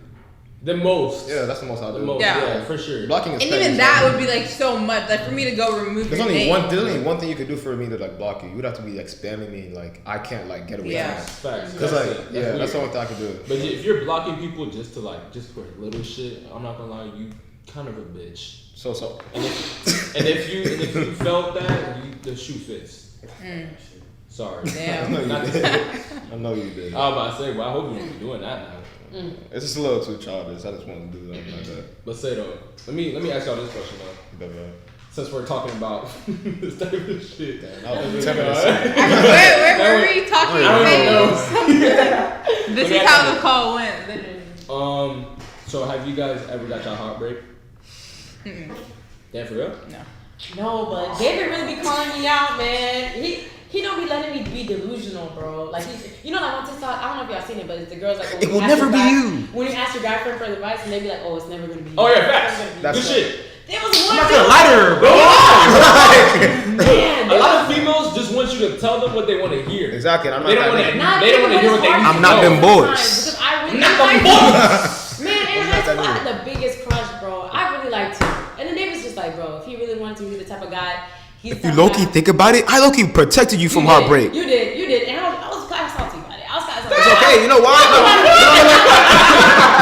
The most. Yeah, that's the most I would The do. most. Yeah. Yeah, for sure. Blocking is And petty, even so- that would be like so much. Like for me to go remove There's your only name. there's only one thing you could do for me to like block you. You would have to be like spamming me, like I can't like get away Yeah. from that. Facts. Cause That's like it. yeah, that's the weird. only thing I could do. But if you're blocking people just for little shit, I'm not gonna lie, you kind of a bitch. So And if you felt that, the shoe fits. Sorry. Damn. I know Not you to- did. I know you did. I was about to say, well, I hope you won't be doing that now. It's just a little too childish. I just want to do something like that. But say though, let me ask y'all this question though. But, Since we're talking about this type of shit. that was 10 minutes. Where were we talking I don't about? This Let me is ask how you the call went. Literally. So have you guys ever got y'all heartbreak? Damn, for real? No, but David really be calling me out, man. He don't be letting me be delusional, bro. Like you know, like on TikTok, I don't know if y'all seen it, but it's the girls like when It you will ask never your be guy- you. When you ask your guy friend for advice, and they be like, oh, it's never gonna be you. Oh yeah, It's facts. never gonna be That's Good you. shit. There was one I'm not gonna dude- lie to her, bro. Man, A lot of females just want you to tell them what they want to hear. Exactly. And I'm They don't not want that to. nigga. They don't want to hear what they. I'm not them boys. Because I really Not them boys. Man, in I'm high not school, that I had the biggest crush, bro. I really liked him. And then David's just like, bro, if he really wanted to, he's the type of guy. He's If you low key think about it, I low key protected you from heartbreak. You did. And I was kind of salty about it. I was kind of salty. It's okay. You know why?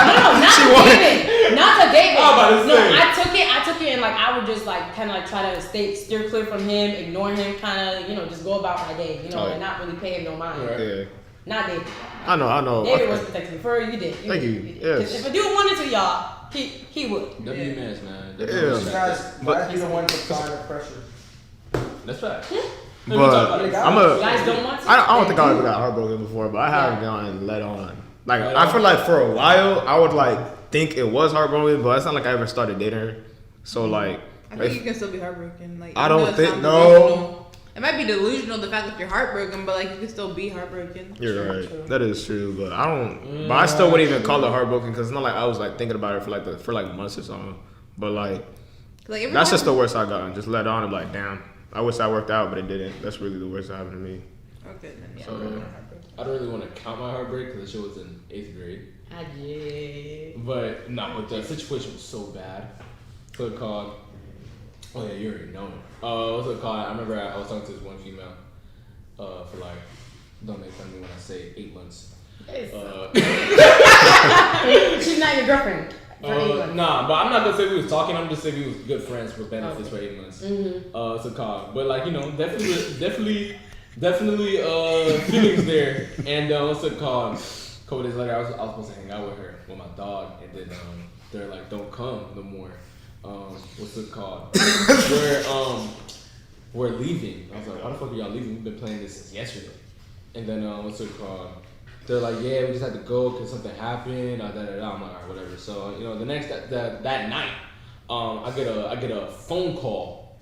No, not She to wanted- David. Not to David. I was about to No, say. I took it and like I would just like kind of like try to steer clear from him, ignore him, kind of just go about my day, Right. and not really pay him no mind. Right. Yeah. Not David. I know. David was protecting me. For you did. Thank you. did. Yes. 'Cause if a dude wanted to, y'all, he would. W mans, man. Yeah. Guys be the one to apply the pressure. That's fact. But You guys don't want to. I don't think I ever got heartbroken before, but I have gotten let on. Like Let I feel on. like for a while I would like think it was heartbroken, but it's not like I ever started dating her. So like, I think you can still be heartbroken. Like I even don't though it think- sounds no. delusional. It might be delusional the fact that you're heartbroken, but like you can still be heartbroken. you're right. That is true, but I don't. But I still wouldn't even call it heartbroken because it's not like I was like thinking about it for like months or something. But like Like everyone- that's just the worst I got. Just let on and like, damn. I wish that worked out, but it didn't. That's really the worst that happened to me. Okay, then yeah. So, I don't really want to count my heartbreak because the shit was in 8th grade. I did. But no, but the situation was so bad. So it called. Oh yeah, you already know it. What's it called? I remember I was talking to this one female. For like, don't make fun of me when I say 8 months. She's not your girlfriend. For 8 months. Nah, but I'm not gonna say we was talking. I'm just saying we was good friends with benefits for 8 months. Mm-hmm. It's a call, but like definitely feelings there. And what's it called? A couple days later, I was supposed to hang out with her with my dog, and then they're like, "Don't come no more." What's it called? We're leaving. I was like, "Why the fuck are y'all leaving? We've been playing this since yesterday." And then what's it called? They're like, "Yeah, we just had to go because something happened." I'm like, "All right, whatever." So the next that night, I get a phone call.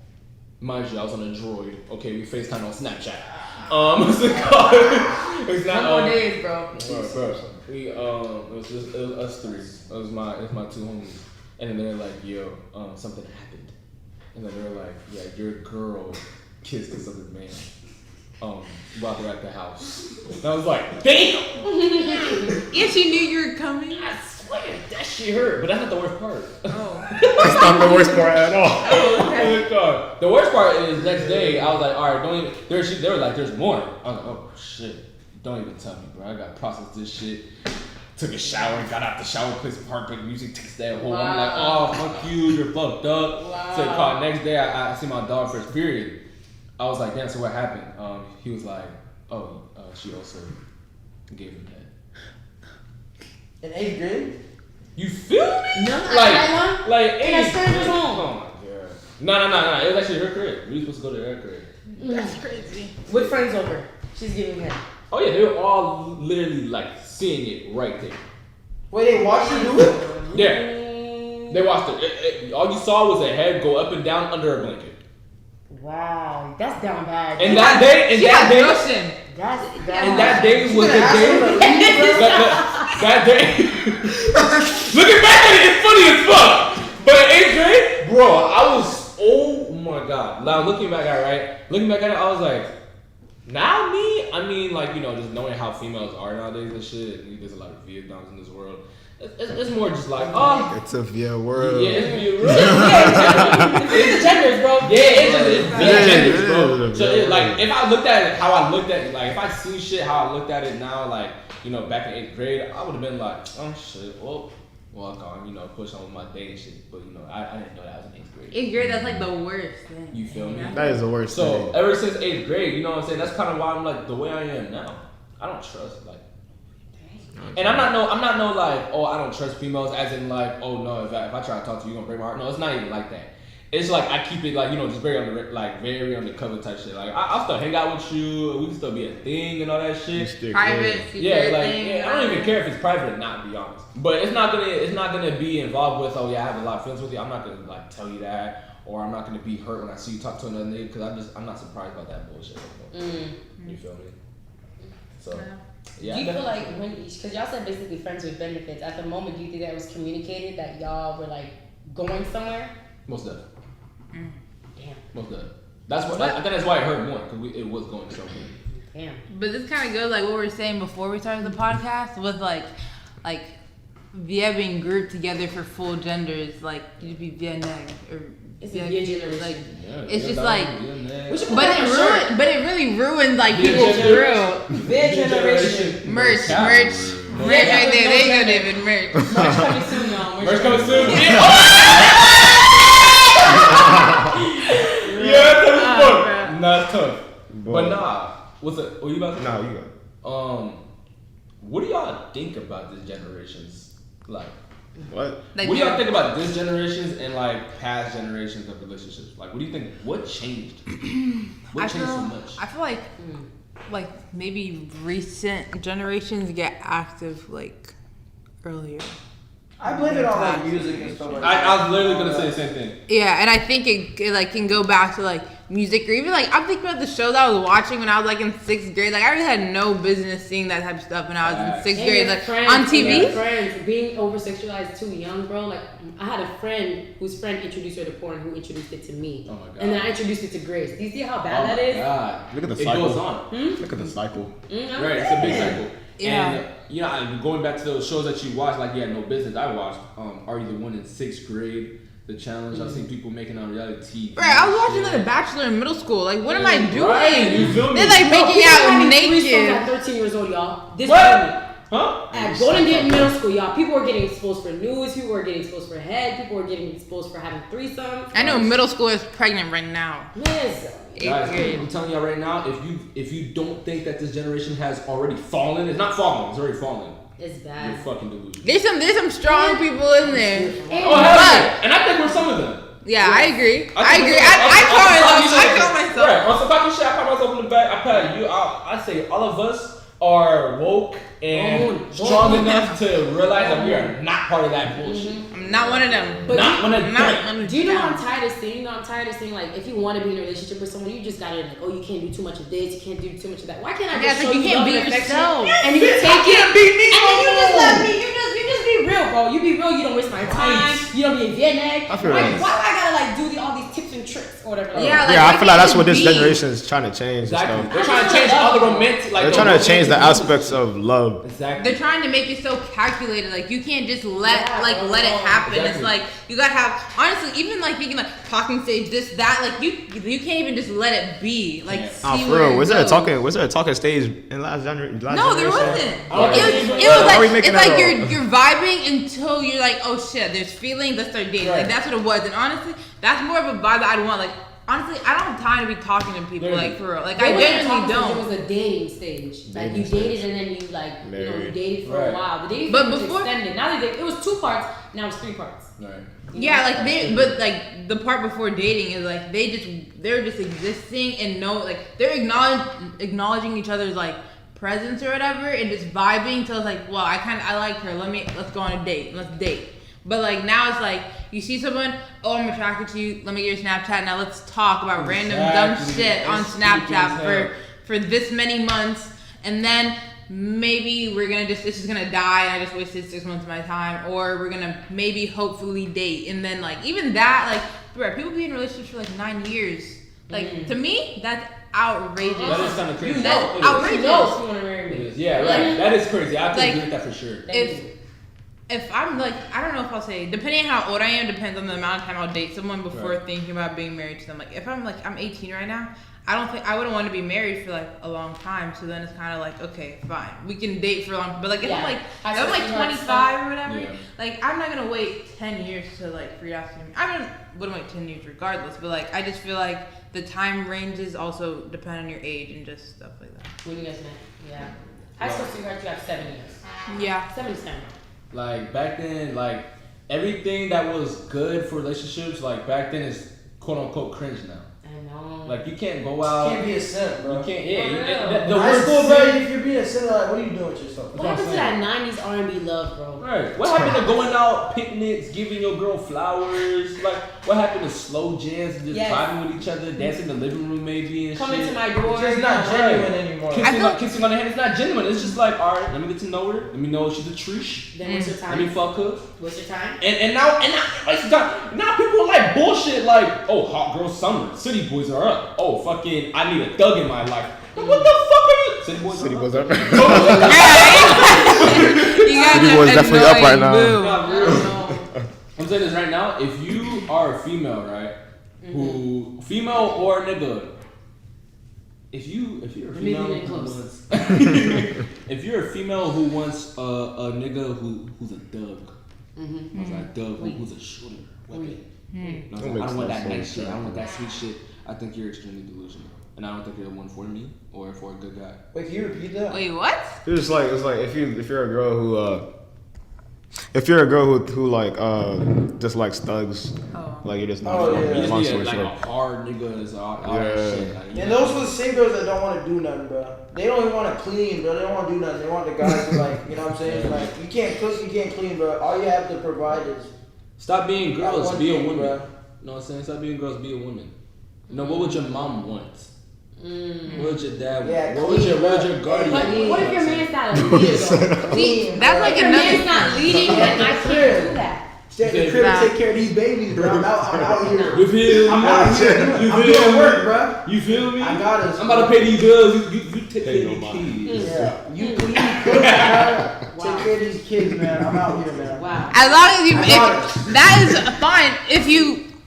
Mind you, I was on a Droid. Okay, we FaceTime on Snapchat. What's it called? It's not. No more days, bro. Bro. We it was us three. It was my two homies. And then they're like, "Yo, something happened." And then they're like, "Yeah, your girl kissed this other man. While they're at the house." And I was like, "Damn!" Yeah, she knew you were coming. I swear, that shit hurt. But that's not the worst part. Oh. That's not the worst part at all. Oh my God. The worst part is next day, I was like, "All right, don't even." They were like, "There's more." I was like, "Oh shit! Don't even tell me, bro. I gotta process this shit." Took a shower, got out the shower, played some heartbreak music, takes that home. I'm like, "Oh, fuck you, you're fucked up." Wow. So next day, I see my dog first period. I was like, "Damn, so what happened?" He was like, "Oh, she also gave him that." In 8th grade? You feel me? No, Like, in a stranger's home. Oh my God. No. It was actually her crib. We were supposed to go to her crib. That's crazy. With friends over. She's giving head. Oh yeah, they were all literally like seeing it right there. Wait, they watched you do it? Yeah, they watched it. All you saw was a head go up and down under a blanket. Wow, that's down bad. And that day, Ocean. That's and that day was the day. That day. Looking back at it, it's funny as fuck. But in 8th grade, bro, I was, oh my God. Now looking back at it, I was like, now me, I mean, like, just knowing how females are nowadays and shit, and there's a lot of Vietnams in this world. It's more just like, oh, It's a via world. yeah, it's Viet It's the genders, bro. Yeah, it's genders, bro. Yeah, So like, if I looked at it how I looked at it, like if I see shit how I looked at it now, like back in 8th grade, I would have been like, oh shit, well, walk on, push on with my day and shit. But I didn't know that I was in 8th grade. 8th grade, that's like the worst thing. You feel me? That is the worst So thing. ever since 8th grade, you know what I'm saying? That's kind of why I'm like the way I am now. I don't trust like. And I'm not like, oh, I don't trust females as in like, oh no, if I try to talk to you, you're gonna break my heart. No, it's not even like that. It's like I keep it like, just very undercover type shit. Like I'll still hang out with you, we can still be a thing and all that shit. Private, secret thing. I don't even care if it's private or not, to be honest. But it's not gonna be involved with, oh yeah, I have a lot of feelings with you. I'm not gonna like tell you that, or I'm not gonna be hurt when I see you talk to another nigga, because I'm not surprised by that bullshit anymore. You feel me? So. Yeah, do you feel like because y'all said basically friends with benefits, at the moment, do you think that was communicated that y'all were like going somewhere? Most definitely. Damn. Most definitely. I think that's why it hurt more, because it was going somewhere. Damn. But this kind of goes like what we were saying before we started the podcast with like via being grouped together for full genders, like you'd be via neg or it's via a generation. like Yeah, it's just like but it really ruins like people's world. Their generation. Merch right there. There you go, David. Merch. Merch coming soon, y'all. Merch coming soon. Yeah, tough as fuck. Nah, it's tough. But nah, what you about to say? Nah, you got. What do y'all think about this generation's like? What? Like, What do y'all think about this generations and like past generations of relationships? Like, what do you think? What changed? What changed so much? I feel like maybe recent generations get active like earlier. I blame it on like music and stuff like that. I was literally gonna say the same thing. Yeah, and I think it like can go back to like music or even like I'm thinking about the show that I was watching when I was like in 6th grade. Like I really had no business seeing that type of stuff when I was in 6th grade, like on TV. Friends being over sexualized too young, bro. Like I had a friend whose friend introduced her to porn, who introduced it to me. Oh my God. And then I introduced it to Grace. Do you see how bad that is? God. Look at the It cycle. goes on. Look at the cycle. Right, it's a big cycle. Yeah. And going back to those shows that you watched, like you had no business. I watched Are You the One in 6th grade, The Challenge. I've seen people making on reality TV. Right, I was watching The Bachelor in middle school. Like, what am I doing? Right, you feel me? They're like making out At naked. 13 years old, y'all. This What? woman. Huh? At Golden Gate Middle School, y'all, people were getting exposed for news, people were getting exposed for head, people were getting exposed for having threesomes. I know middle school is pregnant right now. Yes. Guys, I'm telling y'all right now, if you don't think that this generation has already fallen, it's not fallen, it's already fallen. It's You're bad. fucking delusional. There's some strong people in there. Oh, hell yeah. And I think we're some of them. Yeah, I agree. I think agree. we're- I call myself. Right, on some fucking shit, I pat myself in the back. I pat you. I say all of us are woke and strong enough to realize that we are not part of that bullshit. I'm not one of them. But Not one of them. do you know what I'm tired of seeing? I'm tired of seeing, like, if you want to be in a relationship with someone, you just gotta, like, oh, you can't do too much of this, you can't do too much of that. Why can't I Yeah, just it's show like you you can't love be and affection, yourself. and you can take it, be me and then you no just more. let me, you just be real, bro. You be real, you don't waste my time, you don't be in Vietnam. I feel Why like- do I gotta, like, do all these tips and tricks or whatever? Like, Yeah, like, Yeah, why I feel like can't that's it what this be? generation is trying to change. And Exactly. stuff. They're trying to change all the romantic. Like They're trying to change the aspects of love. Exactly. They're trying to make it so calculated. Like you can't just let Yeah, let it happen. exactly. It's like you gotta have honestly, even like thinking like talking stage, this, that, like you can't even just let it be. Like Yeah. see Oh, for where real. it Was there a goes. talking stage in last generation? No, there wasn't. It Oh, was, yeah. it was How are we like making it's that like up? you're vibing until you're like, oh shit, there's feelings, let's start dating. Right. Like that's what it was. And honestly, that's more of a vibe that I'd want. Like honestly, I don't have time to be talking to people Literally. like for real. Like There I wasn't a genuinely talking stage, don't. It was a dating stage. Like you Dating dated stage. and then you like you Married. dated for Right. a while. The dating But stage was before- extended. Now it was 2 parts. Now it's 3 parts. Right. Yeah, like but like the part before dating is like they're just existing and like they're acknowledging each other's like presence or whatever and just vibing till it's like, well, I like her. Let's go on a date. Let's date. But like now it's like you see someone, oh, I'm attracted to you. Let me get your Snapchat. Now let's talk about random dumb Exactly. shit on It's stupid as Snapchat hell. for this many months, and then maybe this is gonna die and I just wasted 6 months of my time, or we're gonna maybe hopefully date, and then like even that, like bro, people be in relationships for like 9 years. Like to me, that's outrageous. That is kind of crazy. That's It is. outrageous. You know if you want to marry It me. is. Yeah, right. That is crazy. I can Like- agree with that for sure. If I'm like, I don't know if I'll say, depending on how old I am, depends on the amount of time I'll date someone before Right. thinking about being married to them. Like if I'm 18 right now, I wouldn't want to be married for like a long time. So then it's kind of like, okay, fine, we can date for a long. But like if Yeah. I'm like 25 or whatever, Yeah. like I'm not gonna wait 10 years to like for you to ask me. Wouldn't wait 10 years regardless. But like I just feel like the time ranges also depend on your age and just stuff like that. When you guys met, yeah. High school sweetheart, you have 7 years. Yeah. 7 is 10. Like back then, like everything that was good for relationships, like back then is quote unquote cringe now. I know. Like you can't go out. Can't be a simp, bro. You can't. Yeah. For You, real. the High word school, bro. simp- If you're being a simp, like, what are you doing with yourself? What happened to that 90s R&B love, bro? Right. What happened to going out picnics, giving your girl flowers? Like, what happened to slow jams, just Yes. vibing with each other, dancing in the living room maybe and Coming shit. to my door. It's just not genuine anymore. Kissing on the hand is not genuine. It's just like, all right, let me get to know her. Let me know if she's a trish. Then what's your Let me time? fuck her. What's your time? And now now people are like bullshit. Like, oh, hot girl summer, city boys are up. Oh, fucking, I need a thug in my life. Like, what the fuck are you? City boys City are was up. up. You guys City are Boy's definitely up right annoying, now. boo. Nah, for real. I'm saying this right now. If you are a female, right, who female or nigga, if you're a Let me female lean in who close. wants, if you're a female who wants a nigga who's a thug, who's a thug, who's a shooter, weapon. You know what I'm saying? I don't want that nice shit. I don't want that sweet shit. I think you're extremely delusional, and I don't think you're the one for me or for a good guy. Wait, can you repeat that? Wait, what? It's like if you're a girl who like just likes thugs, Oh. like you're just not. Oh, yeah. You just Long need story like short. a hard nigga is all that Yeah. shit. Like, And those for the same girls that don't want to do nothing, bro. They don't even want to clean, bro. They don't want to do nothing. They want the guys to like, you know what I'm saying? Like, you can't cook, you can't clean, bro. All you have to provide is Stop being girls, one be a thing, woman. bruh. You know what I'm saying? Stop being girls, be a woman. You know, what would your mom want? What would your dad want? Yeah, what would your clean, guardian But want? what if your man's not a leader, though? See, that's like If your another. man's not leading, then I can't do that. stay at the crib Nah. and take care of these babies, bro. I'm out here. You feel I'm me? out here. You I'm feel doing me? work, bro. You feel me? I got us. I'm about to pay these bills. You take care of no the mind. kids. Yeah, you cook, man. Wow. Take care of these kids, man. I'm out here, man. Wow. As long as you, I got that is fine.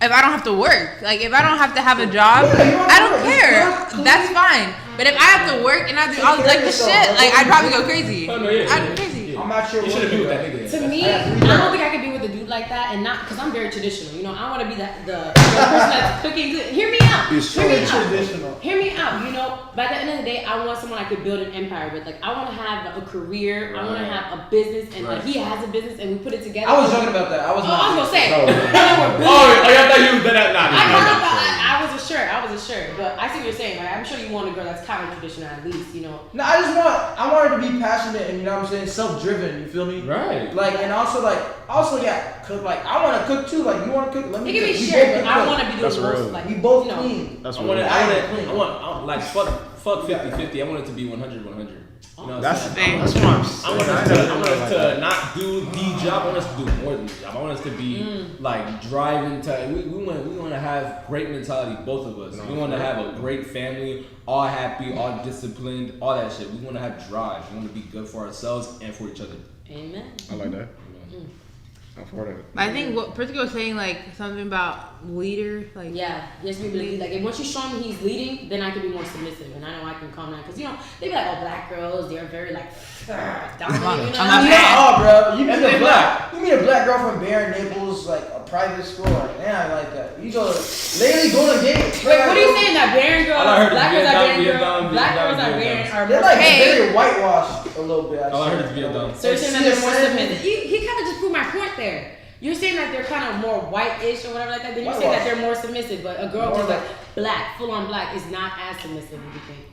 If I don't have to work, like if I don't have to have a job, Yeah, you don't I have don't to work. care. Just work, That's fine. But if I have to work and I do all Take like care the of shit, yourself. like I'd probably go crazy. Oh, no, yeah, I'd yeah. go crazy. I'm not sure. You shouldn't be with that nigga. To me, I I don't think I could be with a dude like that, and not because I'm very traditional. You know, I want to be the person that's cooking good. Hear me out. Hear me out. Traditional. Hear me out. You know, by the end of the day, I want someone I could build an empire with. Like, I want to have a career. I want to have a business, and like he has a business, and we put it together. I was joking about that. I was. Oh, I was gonna say. Oh, I thought you did that. I wasn't sure. But I see what you're saying. Like, I'm sure you want a girl that's kind of traditional at least, you know. No, I want her to be passionate and, you know what I'm saying, self-driven. You feel me? Right. Like, and also yeah, cook. Like, I want to cook too. Like, you want to cook? Let me. It can cook. be We shared, both but can I cook. want to be doing That's the most. real. Like, We both you know. clean. That's I real. want I like fuck 50-50. I want it to be 100-100. You know what I'm That's saying? that's what I'm saying. I want us to not do the job. I want us to do more than the job. I want us to be like driving to. We want to have great mentality, both of us. We want to have a great family, all happy, all disciplined, all that shit. We want to have drive. We want to be good for ourselves and for each other. Amen. I like that. I'm for that. I think what Prisca was saying, like something about leader, like Yeah, just be lead. Like, and once you show me he's leading, then I can be more submissive, and I know I can calm down. Cause you know they be like, oh, black girls, they're very like dominant. You know, I'm not Yeah, bro. You meet And a they black girl from Barron Naples, like a private school. Like, man, I like that. You go, literally go to gates. Wait, what are you saying? That Barron girls, All I heard is black girls are Barron Vietnam, girls, black girls are Vietnam. Barron are They're more. like Hey. very whitewashed a little bit. All I heard is Vietnam. So you're saying that they're more CSN. submissive. He kind of just proved my point there. You're saying that they're kind of more white-ish or whatever like that. Then you're saying that they're more submissive, but a girl More who's like like- black, full on black, is not as submissive. What do you think?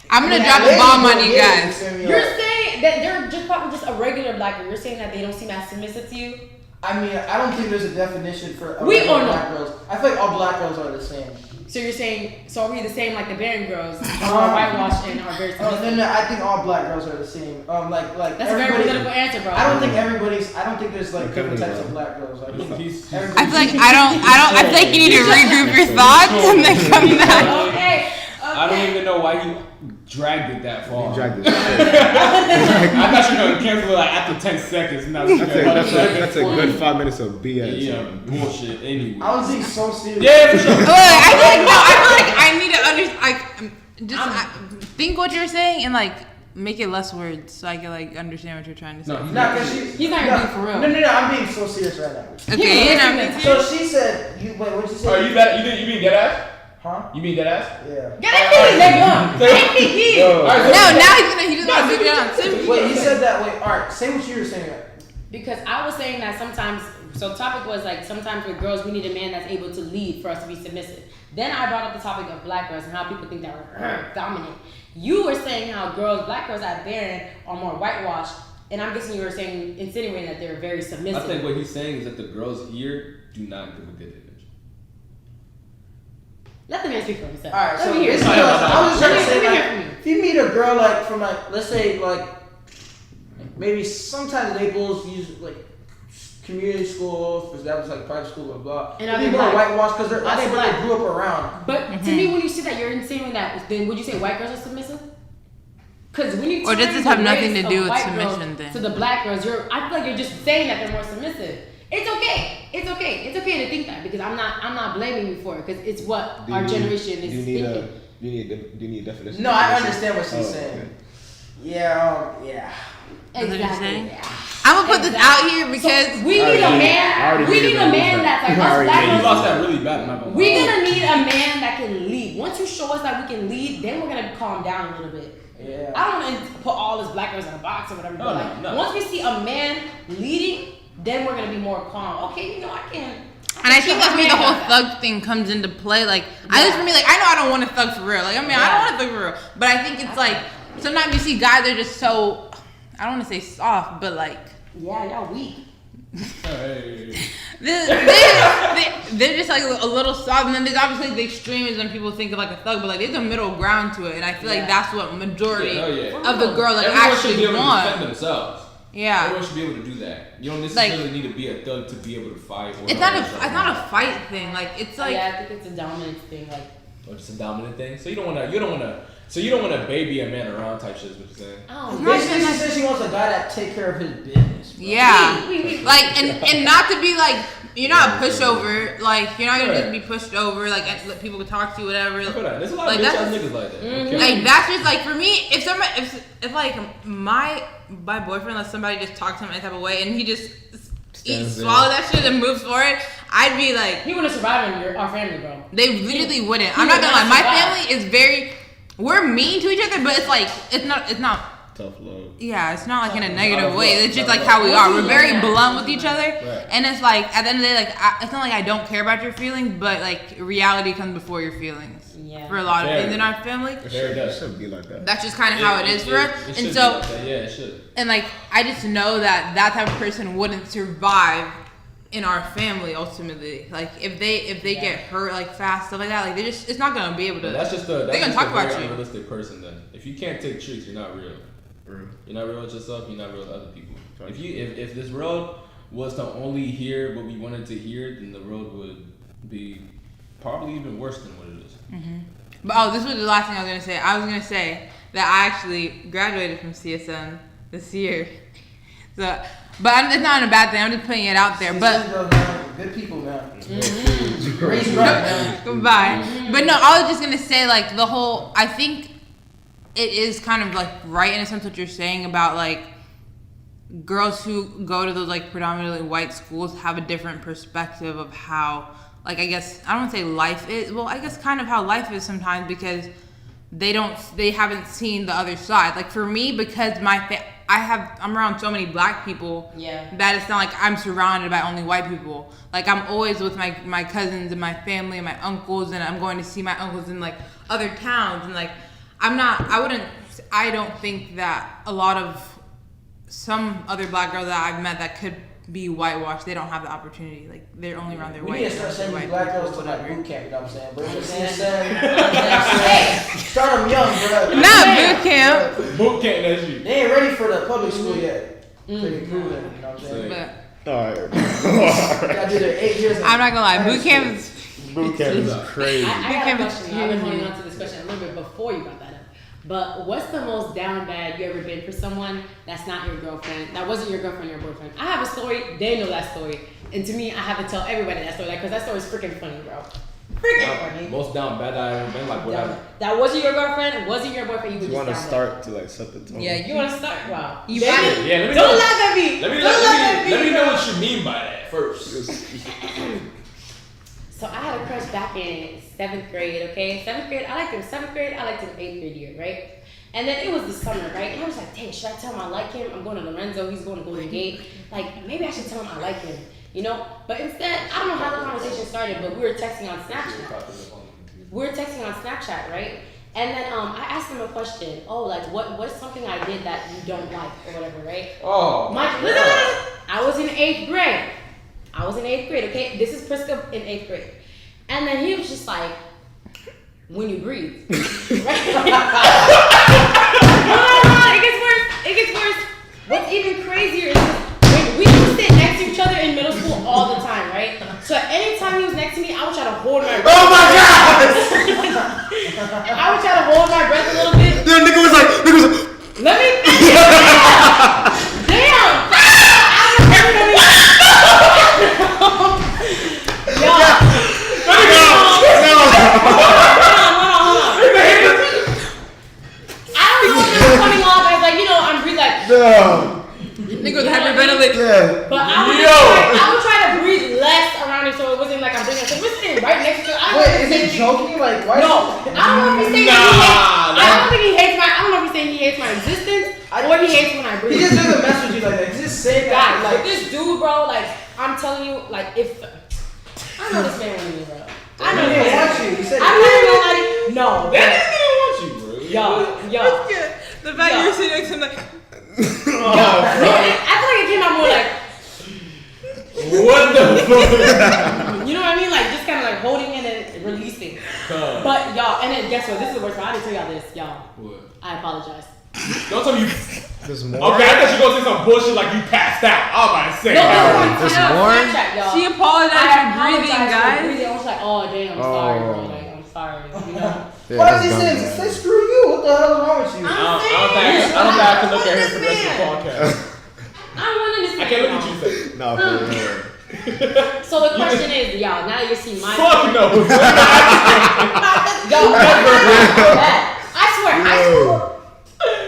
I'm gonna Yeah, drop a ladies bomb on don't you get it, guys. feel me? You're Like, saying that they're just probably just a regular black girl. You're saying that they don't seem as submissive to you. I mean, I don't think there's a definition for We all all know. black girls. I feel like all black girls are the same. So you're saying, so are we the same like the Barron girls who are whitewashed and are very Oh, submissive? no, I think all black girls are the same. Like That's a very everybody. political answer, bro. I don't think there's like different types bro. of black girls. Like, I feel like I feel like you need to He's regroup your thoughts and then come back. Okay. I don't even know why you dragged it that far. You dragged this. I thought you were gonna cancel it like after 10 seconds. Not That's a good 5 minutes of BS. Yeah, bullshit. Anyway. I was being so serious. Yeah, for sure. Look, I feel like I need to think what you're saying and like make it less words so I can like understand what you're trying to say. No, Nah, cause He's not gonna be for real. No, I'm being so serious right now. Okay, you know me So too. she said, wait, what'd you say? Oh, you mean dead ass? Huh? You mean dead ass? Yeah. Get that feeling, nigga. Yo. No, now he just wants to get on. Wait, he said that. Wait, alright, say what you were saying. Because I was saying that sometimes, so topic was like sometimes with girls we need a man that's able to lead for us to be submissive. Then I brought up the topic of black girls and how people think that we're dominant. You were saying how black girls at Barron are more whitewashed, and I'm guessing you were saying, insinuating that they're very submissive. I think what he's saying is that the girls here do not give a good image. Let the man speak for himself. Alright, Let so me hear basically, it. I was just trying to say, Let me like, hear from you. if you meet a girl like from like, let's say like, maybe sometimes Naples use like community school, because that was like private school, blah blah. And I are think they more black? whitewashed because Are that's they what black? they grew up around. But to me, when you see that, you're insinuating that, then would you say white girls are submissive? Because when you Or does turn this have the nothing race to of do with white submission girls then? to the black girls, I feel like you're just saying that they're more submissive. It's okay. It's okay to think that because I'm not blaming you for it because it's what our generation is thinking. Do you need a definition? No, I understand what she's Oh, saying. okay. Yeah. That's what you're Exactly. saying? Yeah. I'm gonna put this out here because So we need a I man. already We knew need that a was man right. that's like I us already black knew You girls. lost that really bad. I'm not gonna lie. We're gonna need a man that can lead. Once you show us that we can lead, then we're gonna calm down a little bit. Yeah. I don't want to put all this black girls in a box or whatever. No, but like, no. once we see a man leading, then we're gonna be more calm. Okay, you know I can. and I think that's where the whole that. thug thing comes into play. Like, at least for me, like I know I don't want to thug for real. Like I mean, I don't want to thug for real. But I think it's like sometimes you see guys they're just so I don't want to say soft, but like Yeah, y'all weak. Hey. they're just like a little soft. And then there's obviously the extremes when people think of like a thug, but like there's a middle ground to it. And I feel Yeah. like that's what majority Yeah, hell yeah. of the girls like Everyone should be actually able to defend want. themselves. Yeah. Everyone should be able to do that. You don't necessarily need to be a thug to be able to fight. Or It's not a fight thing. Like it's like yeah, I think it's a dominant thing. Like Or just a dominant thing. So you don't want to baby a man around type shit. Is what you're saying? oh, Basically, she said she wants a guy that take care of his business. Bro. yeah. we- Like and not to be like You're not a pushover. Like, you're not gonna just be pushed over. Like, let people can talk to you, whatever. I feel that. There's a lot Like, of bitch that's- ass niggas like that. Mhm. Okay. Like, that's just like for me. If like my boyfriend lets somebody just talk to him any type of way, and he just swallow that shit and moves forward, I'd be like, He wouldn't survive in our family, bro. they literally wouldn't. He I'm not would gonna not lie. My survive. family is very. We're mean to each other, but it's like it's not. Tough love. Yeah, it's not like in a Tough negative love, way. It's just tough like love. how we are. We're very Yeah. blunt with each other, Right. and it's like at the end of the day, like it's not like I don't care about your feelings, but like reality comes before your feelings. Yeah. For a lot of Very. things in our family, Very It does. should be like that. that's just kind of how it is for us. It should And be so, like that. Yeah, it should. and like I just know that that type of person wouldn't survive in our family ultimately. Like if they get hurt like fast, stuff like that, like it's not gonna be able to. That's just a they're that's gonna just talk a about very you. unrealistic person. Then, if you can't take truth, you're not real. You're not real with yourself. You're not real with other people. If this world was to only hear what we wanted to hear, then the world would be probably even worse than what it is. But this was the last thing I was gonna say. I was gonna say that I actually graduated from CSN this year. So, but it's not a bad thing. I'm just putting it out there. But good people, man. Mm-hmm. Raise right, man. goodbye. But no, I was just gonna say like the whole. I think it is kind of like right in a sense what you're saying about like girls who go to those like predominantly white schools have a different perspective of how like I guess I don't want to say life is. Well, I guess kind of how life is sometimes because they haven't seen the other side. Like for me, because I'm around so many black people. Yeah. That it's not like I'm surrounded by only white people. Like I'm always with my cousins and my family and my uncles, and I'm going to see my uncles in like other towns, and like I don't think that a lot of some other black girls that I've met that could be whitewashed, they don't have the opportunity. Like they're only around their We white need to start sending white black people, girls to like whatever. boot camp, you know what I'm saying? But if it's CSN, start them young, bro. Not boot camp. Boot camp, that's you. They ain't ready for the public school yet. They can prove it, you know what I'm saying? But Alright. Gotta do their 8 years. I'm not gonna lie, boot camp is Boot camp is crazy. I got a Became question. I've been holding huge. on to this question a little bit before you brought that up. But what's the most down bad you ever been for someone that's not your girlfriend, that wasn't your girlfriend, your boyfriend? I have a story. They know that story, and to me, I have to tell everybody that story, because that story is freaking funny, bro. Freaking funny. Most down bad I ever been. Like what I. That wasn't your girlfriend, wasn't your boyfriend. You You would want to just down bad. start to like set the tone. Yeah, You want to start? Wow. You Baby, right. Yeah, let me don't know. laugh at me. Let me Don't laugh at me. let me know bro. what you mean by that first. So I had a crush back in 7th grade, okay? 7th grade, I liked him 7th grade, I liked him 8th grade year, right? And then it was the summer, right? And I was like, dang, should I tell him I like him? I'm going to Lorenzo, he's going to Golden Gate. Like, maybe I should tell him I like him, you know? But instead, I don't know how the conversation started, but we were texting on Snapchat. Right? And then I asked him a question. Oh, like, what's something I did that you don't like or whatever, right? Oh. Listen. I was in 8th grade. Okay? This is Prisca in 8th grade. And then he was just like, when you breathe. Right? No, it gets worse. What's even crazier is when we used to sit next to each other in middle school all the time, right? So anytime he was next to me, I would try to hold my breath. Oh my god! I would try to hold my breath a little bit. The nigga was like, Let me finish. Damn! Coming off as like, I'm breathing like, no. nigga was hyperventilating. Yeah. but I would try to breathe less around him so it wasn't like I'm breathing. So we're sitting right next to each other. Wait, is he joking? Like, why? No, I don't know if he's saying I don't think he hates my. I don't know if he's saying he hates my existence or he hates when I He breathe. just doesn't mess with you like that. He's just saying that. Guys, Like, this dude, bro, like I'm telling you, like if I know this man wanted me, bro. I know he this didn't man. want you. He said I'm not gonna lie to you. No, That nigga didn't want you, bro. yo. The fact Yeah. you're sitting next to him like, I feel like it came out more like, What the fuck? you know what I mean? Like just kind of like holding it and releasing. But y'all, and then guess what? This is the worst part. I didn't tell y'all this, y'all. What? I apologize. Don't tell me you. There's more. Okay, I thought you were gonna say some bullshit like you passed out. I was about to say. No, There's more? Snapchat, y'all. she apologized I for apologize breathing, for guys. breathing. I was like, oh damn, I'm sorry, bro. Oh. Like, I'm sorry, you know. Yeah, why does that's he dumb, say? man. Say screw you. What the hell is wrong with you? I don't think I can look at him for the rest of the podcast. I don't understand. I can't look at you. Say. No, for real. So the question is, y'all, now that you see my Fuck no. Yo, I swear, high school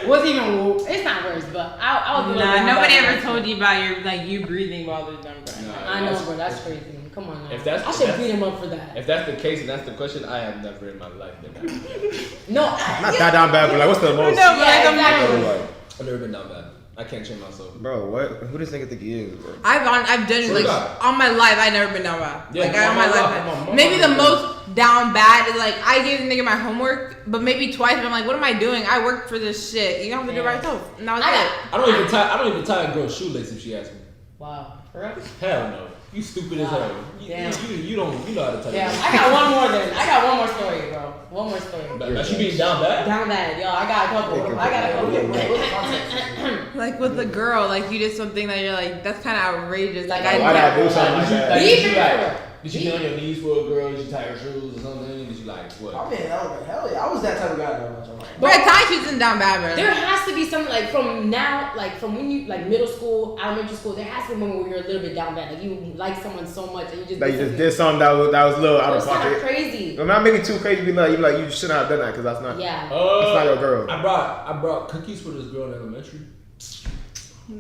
wasn't even. It's not worse, but I was. Nah, nobody ever told you about your like you breathing bothers them, bro. Nah, I know, bro. That's crazy. Come on, now. If that's- I if should that's- beat him up for that. If that's the case and that's the question, I have never in my life been down bad. No, Not that down bad, but like, what's the most? No, but like, I'm exactly. Like, I've never been down bad. I can't change myself. bro, what? Who does nigga think he is, bro? I've genuinely, Swear like, to God. on my life, I've never been down bad. Yeah, like, on on my my life, life. on my mom, Maybe the I've most down bad is, like, I gave the nigga my homework, but maybe twice, but I'm like, what am I doing? I worked for this shit. You have to do it by yourself. And that was it. I don't even tie a girl's shoelace if she asks me. Wow. For real? Hell no. You stupid as Wow. hell. Damn. You know how to tell Yeah, me. I got one more then. I got one more story, bro. One more story. That she being down bad? Down bad, yo. I got a couple. I got a couple. Like, with the girl, like, you did something that you're like, that's kind of outrageous. Like, Like, I Why'd I do Like, something like did you, that? like, Be did you, fair. like, did you get on your knees for a girl? Did you tie her shoes or something? Did you like what? I mean, hell yeah, I was that type of guy though. Bro, Ty shoots down bad, bro. There has to be something like from now, like from when you like middle school, elementary school. There has to be a moment where you're a little bit down bad, like you like someone so much that you just Like you just did something that was a little out It of was kind of pocket. crazy. But not maybe too crazy. Be like you shouldn't have done that because that's not. Yeah. That's not your girl. I brought cookies for this girl in elementary.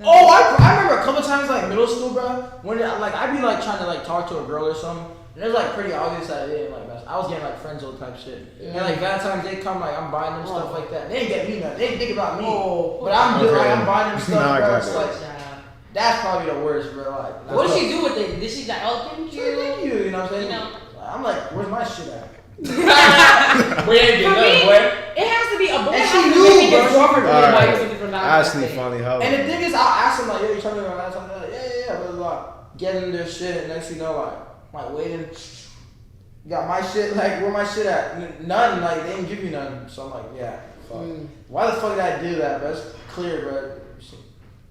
Oh, I remember a couple times like middle school, bro. When I'd be like trying to like talk to a girl or something, and it was like pretty obvious that it didn't like mess. I was getting like friend zone type shit, and like Valentine's Day come, like I'm buying them stuff like that. They didn't get me nothing. They didn't think about me, but I'm buying them stuff, Nah, I bro. got It's that. like that's probably the worst, bro. Like, What did she do with it? Did she like, oh, thank you? Thank you. You know what I'm saying? You know. I'm like, where's my shit at? We ain't For getting me, nothing, boy. it has to be a boy. And has she to knew, make his bro. girlfriend really buy you Alright. something from Valentine's Ashley, Day. funny how. And the thing is, I'll ask them like, yo, you trying to go around something? Like, yeah, blah, blah, blah. Getting their shit, and next thing you know, like waiting. You got my shit, like, where my shit at? None, like, they didn't give me none. So I'm like, yeah, fuck. Why the fuck did I do that, bro? It's clear, bro.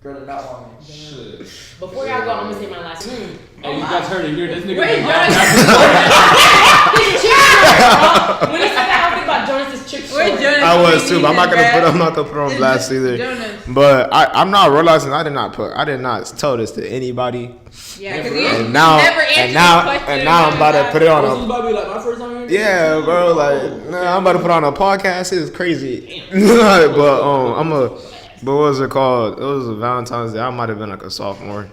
Girl did not want me. Shit. Before y'all go, I'm gonna say my last. Hey, you guys heard it here. This nigga. Wait, been Jonas. His chick show, bro. When he said that, I think about Jonas's chick show. Where's Jonas? I was too, but I'm not gonna put on blast either. Jonas. But I'm not realizing I did not tell this to anybody. Yeah, because And now never answered and now I'm about to put it on This is a about to be like my first time hearing this. yeah, bro. Like nah, I'm about to put on a podcast. It's crazy. But but what was it called? It was a Valentine's Day. I might have been like a sophomore.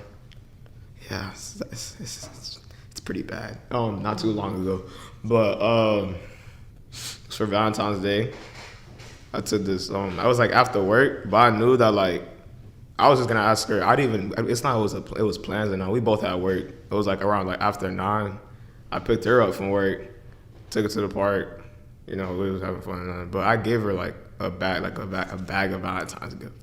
Yeah, it's pretty bad. Not too long ago, but for Valentine's Day, I took this. I was like after work, but I knew that like I was just gonna ask her. It's not. It was plans, and we both had work. It was like around like after 9. I picked her up from work, took her to the park. You know, we was having fun, but I gave her like a bag of Valentine's gift,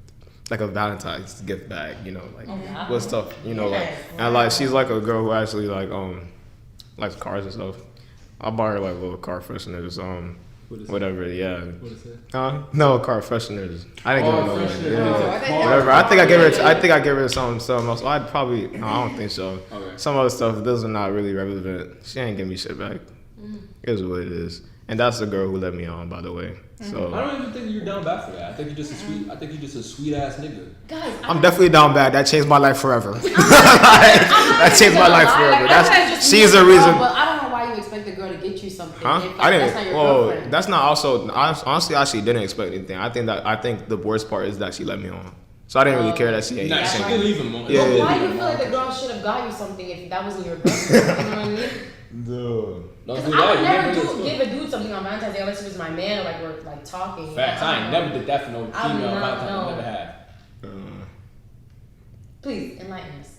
like a Valentine's gift bag. You know, like with stuff. You know, like and like she's like a girl who actually likes cars and stuff. I bought her like little car fresheners. Whatever, yeah. What is it? No, car fresheners. I didn't give her no one. fresheners. Yeah. Whatever. I think I gave her something else. I'd probably. No, I don't think so. Okay. Some other stuff. Those are not really relevant. She ain't give me shit back. It is what it is. And that's the girl who let me on, by the way. So I don't even think you're down bad for that. I think you're just a sweet ass nigga. Guys, I'm definitely down bad. That changed my life forever. That changed my life forever. She's the reason. But I don't know why you expect the girl to get you something. Huh? If, I That's not didn't. your Well, girlfriend. that's not also. Honestly, I actually didn't expect anything. I think the worst part is that she let me on. So I didn't really care that she ain't. Nah, she right. didn't even moment. Yeah, But yeah, why do you feel like the girl should have got you something if that wasn't your girlfriend? You know what I mean? Dude. Don't Because do I that. would You never never do give a dude something on Valentine's Day unless he was my man or like we're like talking. Facts. I ain't never did that for no I do female not Valentine. know. I never had. Please enlighten us.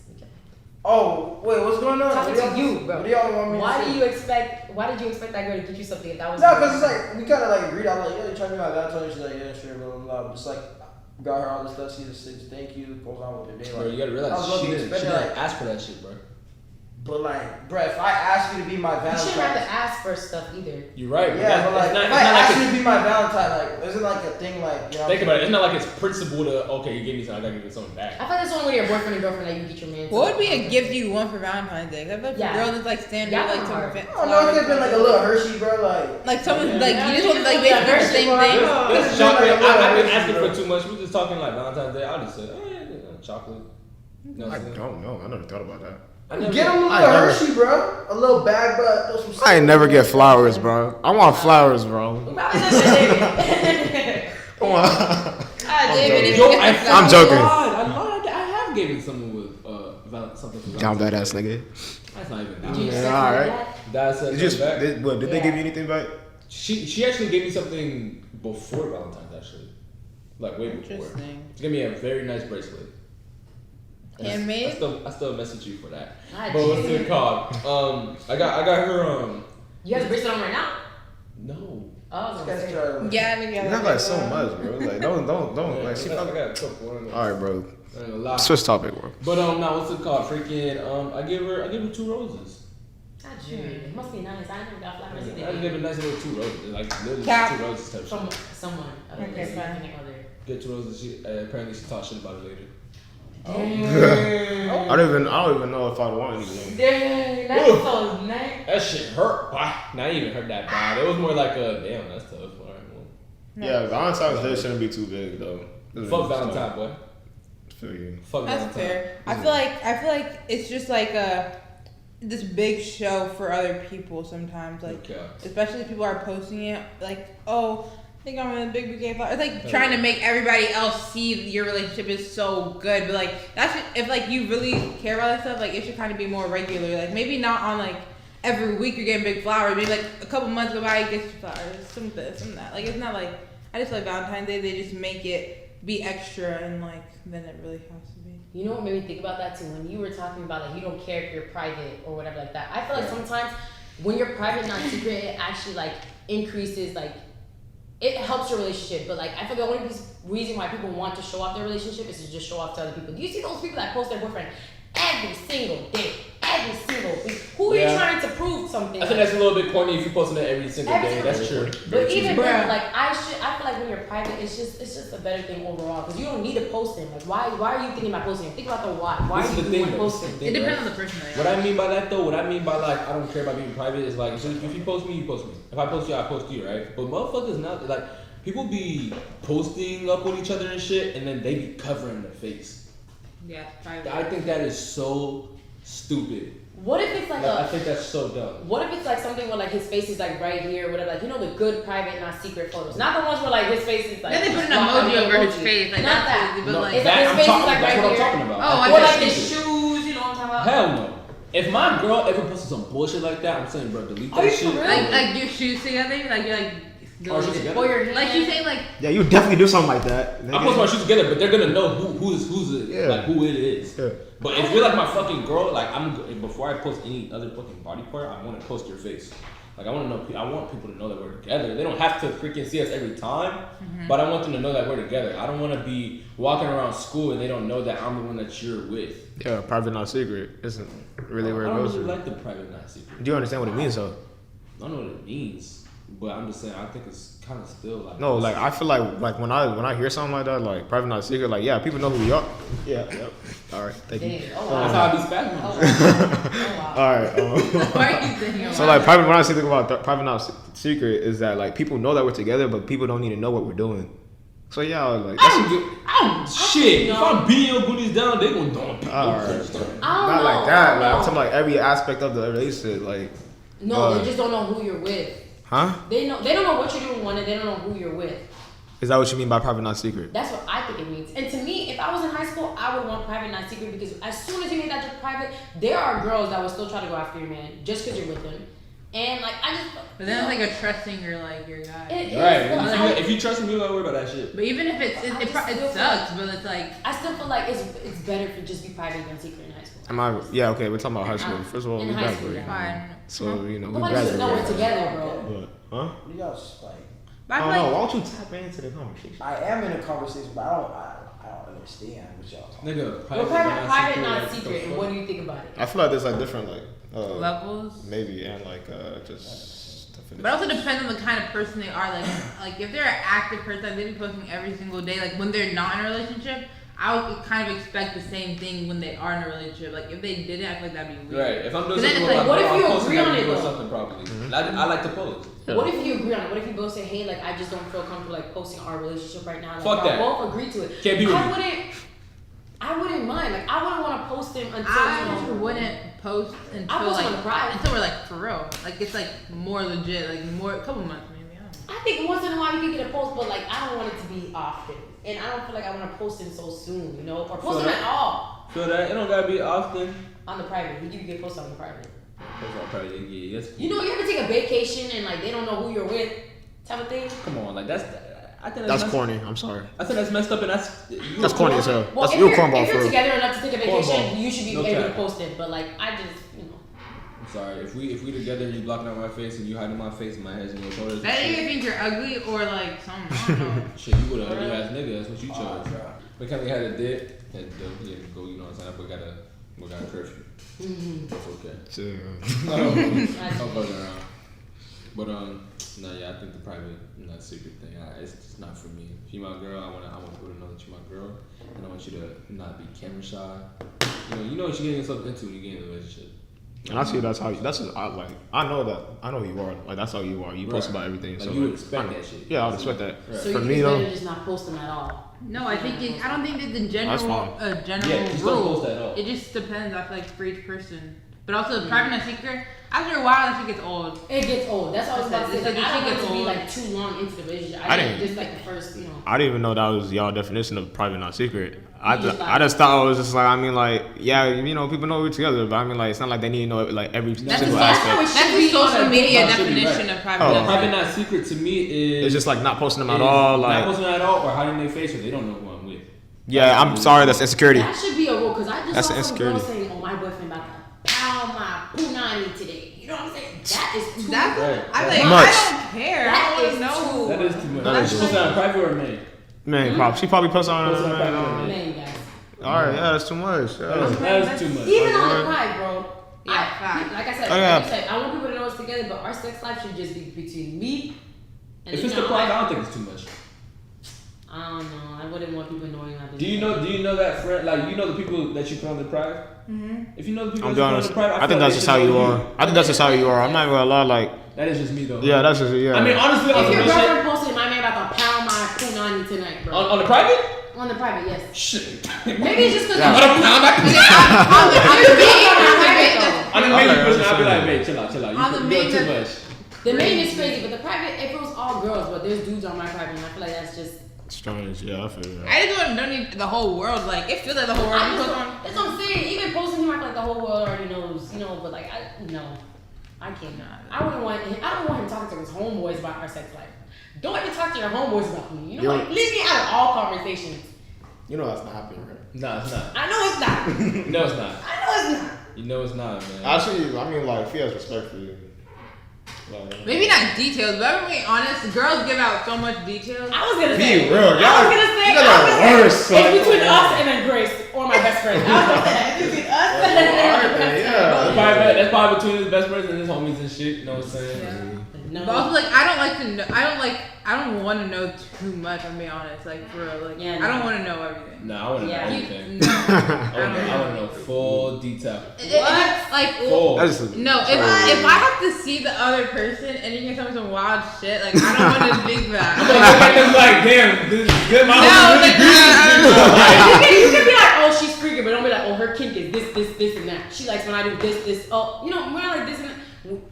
Oh, wait, what's going on? Talking What do to y'all- you, bro. What do y'all want me to Why say? did you expect that girl to get you something if that was? No, because it's like, we kind of like read out, like, yo, you trying to be my Valentine? She's like, yeah, sure, blah, blah, blah. Just like, got her all this stuff. She just says thank you, goes on with her day. Bro, Like, you gotta I was realize lucky she to didn't spend it, like, ask for that shit, bro. but like, bruh, if I ask you to be my You shouldn't have to Valentine. ask for stuff either. You're right. Yeah, but like, it's if not I like ask you to be my Valentine, like, isn't like a thing like, you know. think about it. It's not like it's principle to okay, you gave me something, I gotta give you something back. I thought that's only with your boyfriend and girlfriend that you get your man. What would be a gift you want for Valentine's Day? I feel like Yeah. for girls it's like standard, Yeah, like hard. some I don't know, it could have been like a little Hershey, bro, like. someone like Yeah, you just want like yeah, basically the same Hershey thing. bar. Yeah. This It's chocolate. like a little I've been Hershey, asking bro. for too much. We just talking like Valentine's Day. I'll just say, oh yeah, chocolate. You know what I I'm saying? don't know. I never thought about that. I never, Get him a I little never- Hershey, bro. A little bag, but throw some. I ain't never get flowers, bro. I want flowers, bro. Probably not David. Come on. David, Yo, I'm joking. I lied. I have given someone with something for John Valentine's. badass nigga. That's not even Did you that. accept Yeah, alright. that? Dad said Did you? back. Did they give you anything back? She actually gave me something before Valentine's, actually, like way before. Interesting. She gave me a very nice bracelet. And Handmade? I still message you for that. Ah, But what's geez. it called? I got her. You have a bracelet on right now? No. Oh, I was gonna That's say. true. Yeah, nigga. You have like so much, bro. Like don't Yeah, like. She I probably. got a couple. All right, bro. I ain't gonna lie. Switch topic, bro. But now what's it called? Freaking I give her 2 roses. Not you. It must be nice. I never got flowers I either. give her a nice little 2 roses, like literally Cap. 2 roses type From shit. someone. Okay, fine. Other. Get 2 roses. She apparently she talked shit about it later. Dang. I don't even know if I'd want anything. Dang, that's so nice. That shit hurt. Not even hurt that bad. It was more like damn, that's tough. All right, well. Yeah, Valentine's Day shouldn't be too big though. Fuck Valentine, boy. Feel you. Fuck That's Valentine. fair. I feel like it's just like this big show for other people sometimes. Like Okay. especially if people are posting it like, oh, I think I'm in a big bouquet of flowers. It's like trying to make everybody else see your relationship is so good. But like that's if like you really care about that stuff, like it should kind of be more regular. Like maybe not on like every week you're getting big flowers. Maybe like a couple months go by you get your flowers, some this, some that. Like it's not like I just feel like Valentine's Day they just make it be extra and like then it really has to be. You know what made me think about that too? When you were talking about like you don't care if you're private or whatever like that. I feel like sometimes when you're private, not secret, it actually like increases like it helps your relationship. But like I feel the only reason why people want to show off their relationship is to just show off to other people. Do you see those people that post their boyfriend every single day, every single week? Who are you Yeah. trying to prove something? I think that's a little bit corny if you posting it every single day. That's true. But even Bruh. then, like I feel like when you're private, it's just a better thing overall because you don't need to post him. Like why are you thinking about posting him? Think about the why. Why This are is you the doing thing, though. posting? This is It the thing, depends right? on the person. What I mean by that though, what I mean by like I don't care about being private is like so if you post me, you post me. If I post you, I post you, right? But motherfuckers now like people be posting up with each other and shit, and then they be covering their face. Yeah, private. I think that is so stupid. What if it's like Like, I a think that's so dumb. what if it's like something where like his face is like right here, whatever, like you know the good private, not secret photos, not the ones where like his face is like. Then they put an blocked out emoji with over his emoji. face, like Not that's that. crazy, but No, like It's that, his I'm face is, talking, like, that's right what I'm here. talking about. Oh, I I Or think like that's his stupid. shoes, you know what I'm talking about? Hell no. If my girl ever posted some bullshit like that, I'm saying, bro, delete Are that you shit. for real? like your shoes together, like you're like. Our shoes together? Or your hand. Like you saying like Yeah, you definitely do something like that. I post my shoes together, but they're gonna know who's it, Yeah. like who it is. Yeah. But if you're like my fucking girl, like before I post any other fucking body part, I want to post your face. Like I want people to know that we're together. They don't have to freaking see us every time, but I want them to know that we're together. I don't want to be walking around school and they don't know that I'm the one that you're with. Yeah, private not secret isn't really where I it don't goes. really to. like the private not secret. Do you understand what it means though? I don't know what it means, but I'm just saying I think it's kind of still like No, like I feel like when I hear something like that, like private not secret, like yeah, people know who we are. Yeah, yep. All right, thank you. Damn. Oh, that's wow. how I be spazzing. Oh, wow. All right. why are you thinking So about like private, when I think about private not secret is that like people know that we're together, but people don't need to know what we're doing. So yeah, like Shit. If I'm beating your booties down, they gonna dump people. Alright. I don't not know. like that. Like I'm No. talking like every aspect of the relationship. Like, No, they just don't know who you're with. huh? They don't know what you're doing one and they don't know who you're with. Is that what you mean by private not secret? That's what I think it means. And to me, if I was in high school, I would want private, not secret, because as soon as you make that your private, there are girls that will still try to go after your man just because you're with them. And like I just. But then it's like a trusting your guy. It is, Right. but I- If you trust me, you don't gotta worry about that shit. But even if it sucks, but it's like I still feel like it's better to just be private than secret in high school. Am I? Yeah. Okay. We're talking about high school. First of all, In we high school, graduated. fine. So you know we Nobody should know we're graduated. together, bro. But, huh? You guys like. But I I feel don't know. like Why don't you tap into the conversation? I am in a conversation, but I don't understand what y'all talking. Nigga, We're private, not like, secret. And what do you think about it? I feel like there's like different like levels. maybe and like just definitions. But it also depends on the kind of person they are. Like if they're an active person, like they be posting every single day. Like when they're not in a relationship, I would kind of expect the same thing when they are in a relationship. Like if they didn't, I feel like that'd be weird. Right. If I'm doing But then something it's with like, my what girl, if I'm you posting agree that on we're it, doing though? something properly. I like to pose. Yeah. What if you agree on it? What if you both say, hey, like I just don't feel comfortable like posting our relationship right now? Like, Fuck y'all that. both agree to it. Can't be with I wouldn't mind. Like I wouldn't want to post him until you I know. wouldn't post I until post like on the private. until we're like for real. Like it's like more legit. Like more a couple months maybe. I don't know. I think once in a while you can get a post, but like I don't want it to be often, and I don't feel like I want to post him so soon, you know, or post him at all Feel that? It don't gotta be often. on the private. You can get posted on the private. Post on private, yeah, that's cool. You know, you ever take a vacation and like they don't know who you're with, type of thing. Come on, like I think That's messed- corny. I'm sorry. I think that's messed up, and That's corny as hell. Well, That's if real you're, cornball if for you're real. together enough to take a vacation, Cornball. you should be No able cap. to post it. But like I just, you know. I'm sorry. If we together and you blocking out my face and you hiding my face and my head's in your shoulders. That and nigga shit, think you're ugly or like something. I don't know. shit, you would have ugly ass nigga. That's what you chose. yeah. We kind of had a date, and we had to go. You know what I'm saying? We got a curfew. Mm-hmm. That's okay. Chill. I'm fucking around. But no, yeah, I think the private, not secret thing. It's just not for me. If you my girl, I want people to know that you my girl, and I want you to not be camera shy. You know what you're getting yourself into when you get in a relationship. And I see that's how you. That's just, I like. I know that. I know who you are. Like that's how you are. You post Right. about everything. Like, so you would like, expect I- that shit. Yeah, I would expect that. Right. So For you me think though, better just not post them at all. No, I think I don't think there's a That's general fine. general Yeah, just don't rule. post at all. It just depends. I feel like for each person. But also, private and secret. After a while, that shit gets old. It gets old. That's all I was about to say. It's Like, like I don't it want it gets to be old. like too long into the relationship. I I think didn't- just like the first, you know. I didn't even know that was y'all definition of private, not secret. I just I just thought it was just like, I mean, like, yeah, you know, people know we're together, but I mean, like, it's not like they need to know like every That's single the- aspect. That's That's should the be on social a media That should be definition right. of private. Oh. and Private, secret. not secret to me is It's just like not posting them at is all. not Like, posting at all or hiding their face, or they don't know who I'm with. yeah, I'm sorry, that's insecurity. That should be a rule because I just That's saw some insecurity. girl saying, "Oh, my boyfriend about to pound my punani today." You know what I'm saying? That is too. That's Right. I'm like, Much. I don't care. That I is don't want to know. too- That is too much. That is She posted on private or main? Man, probably she probably posted on. Posted on private or main? Man, guys. All right, yeah, that's too much. Yeah. That is too much. Even Like, on the what? pride, bro. Yeah, fact. Like I said, Oh, yeah. like you said, I want people to know it's together, but our sex life should just be between me and If the it's the young private, I wife. don't think it's too much. I don't know. I wouldn't want people knowing I've been. Do you know that friend? Like, you know the people that you put on the private? Mm-hmm. If you know the people I'm that be you put on honest. the private, I feel think like that's they just should how you know are. I think that's just how you are. I'm not even gonna lie. Like, That is just me though. yeah, that's just yeah. I mean, honestly, on If some your real shit, girlfriend posted, my man about to pound my punani tonight, bro. on the private, On the private, yes. shit. Maybe it's just because. Yeah. On the pound, On the main, on the Okay, main person, I'd be understand. like, babe, chill out. On the You main, doing too much. The main is crazy, but the private, if it was all girls, but there's dudes on my private, and I feel like that's just. strange. Yeah, I feel that. I just don't need the whole world. Like it feels like the whole world. I You just post don't- on- that's what I'm saying. Even posting him, I feel like the whole world already knows, you know. But like, I can't. I wouldn't want. I don't want him talking to his homeboys about our sex life. Don't even talk to your homeboys about me. You know, Yo. like leave me out of all conversations. You know that's not happening, right? Nah, it's not. I know it's not. No, it's not. I know it's not. You know it's not, man. Actually, I mean, like, if he has respect for you. Like, Maybe not details, but I'm being honest. Girls give out so much details. I was gonna Be say. real, I was y'all- gonna say. you guys I was are gonna say, worse, like, It's between come us on. and then Grace or my best friend. I was gonna say that. It's between us and then my best friend. yeah. That's probably between his best friends and his homies and shit. You know what I'm saying? Yeah. No. But also, like, I don't like to know. I don't want to know too much. I'm being honest. Like for real. Like, Yeah, I don't no. want to know everything. Nah, I want to Yeah. know You- everything. No. I want to know full detail. Like Full. That's no, if I have to see the other person and you're gonna tell me some wild shit, like I don't want to think I'm that. gonna look at them like, damn, this is good. My No, homie like, really You can be like, oh, she's freaking, but don't be like, oh, her kink is this, and that. She likes when I do this. Oh, you know, when I like this and that.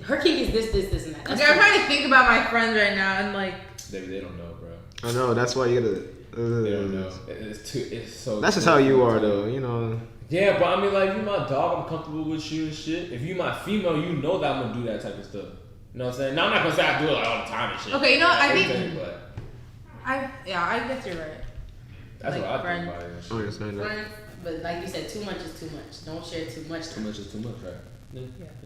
Her kink is this, and that. That's Okay, I'm trying to think about my friends right now and like. They don't know, bro. I know, that's why you gotta. They don't know. It's so. That's just how you are, though. You know. Yeah, but I mean, like, you my dog, I'm comfortable with you and shit. If you my female, you know that I'm gonna do that type of stuff. You know what I'm saying? Now I'm not gonna say I do it like all the time and shit. Okay, you know what, I think- Everything, but I guess you're right. that's Like, what I friend- think about it. I understand that. Friends, but like you said, too much is too much. Don't share too much. Too much is too much, right? Yeah.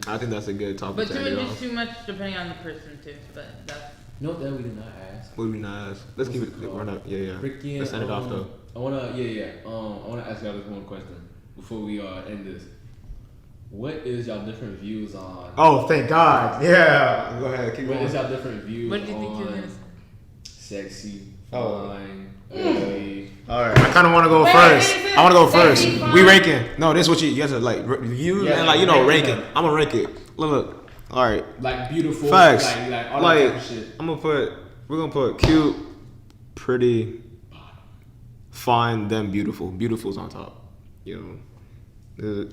I think that's a good topic But to too end it much is off. too much depending on the person too. But that's. Note that we did not ask. What do we not ask? Let's keep it. We're not. Yeah. Freaking, Let's end it off though. I wanna I wanna ask y'all this one question before we end this. What is y'all different views on? Oh, thank God. Yeah. Go ahead. Keep What is going. y'all different views What do you think you're on gonna say? sexy, Oh. fine, ugly? All right. I kind of want to go Wait, first. wait, wait, I want to go wait. first. Sexy, We fine. ranking. No, this is what you guys are like reviews Yeah, and like you know ranking ranking. them. I'm gonna rank it. Look. All right. Like beautiful, Facts. like all Like that type of shit. we're gonna put cute, pretty, fine, then beautiful. Beautiful's on top. You know. Yeah.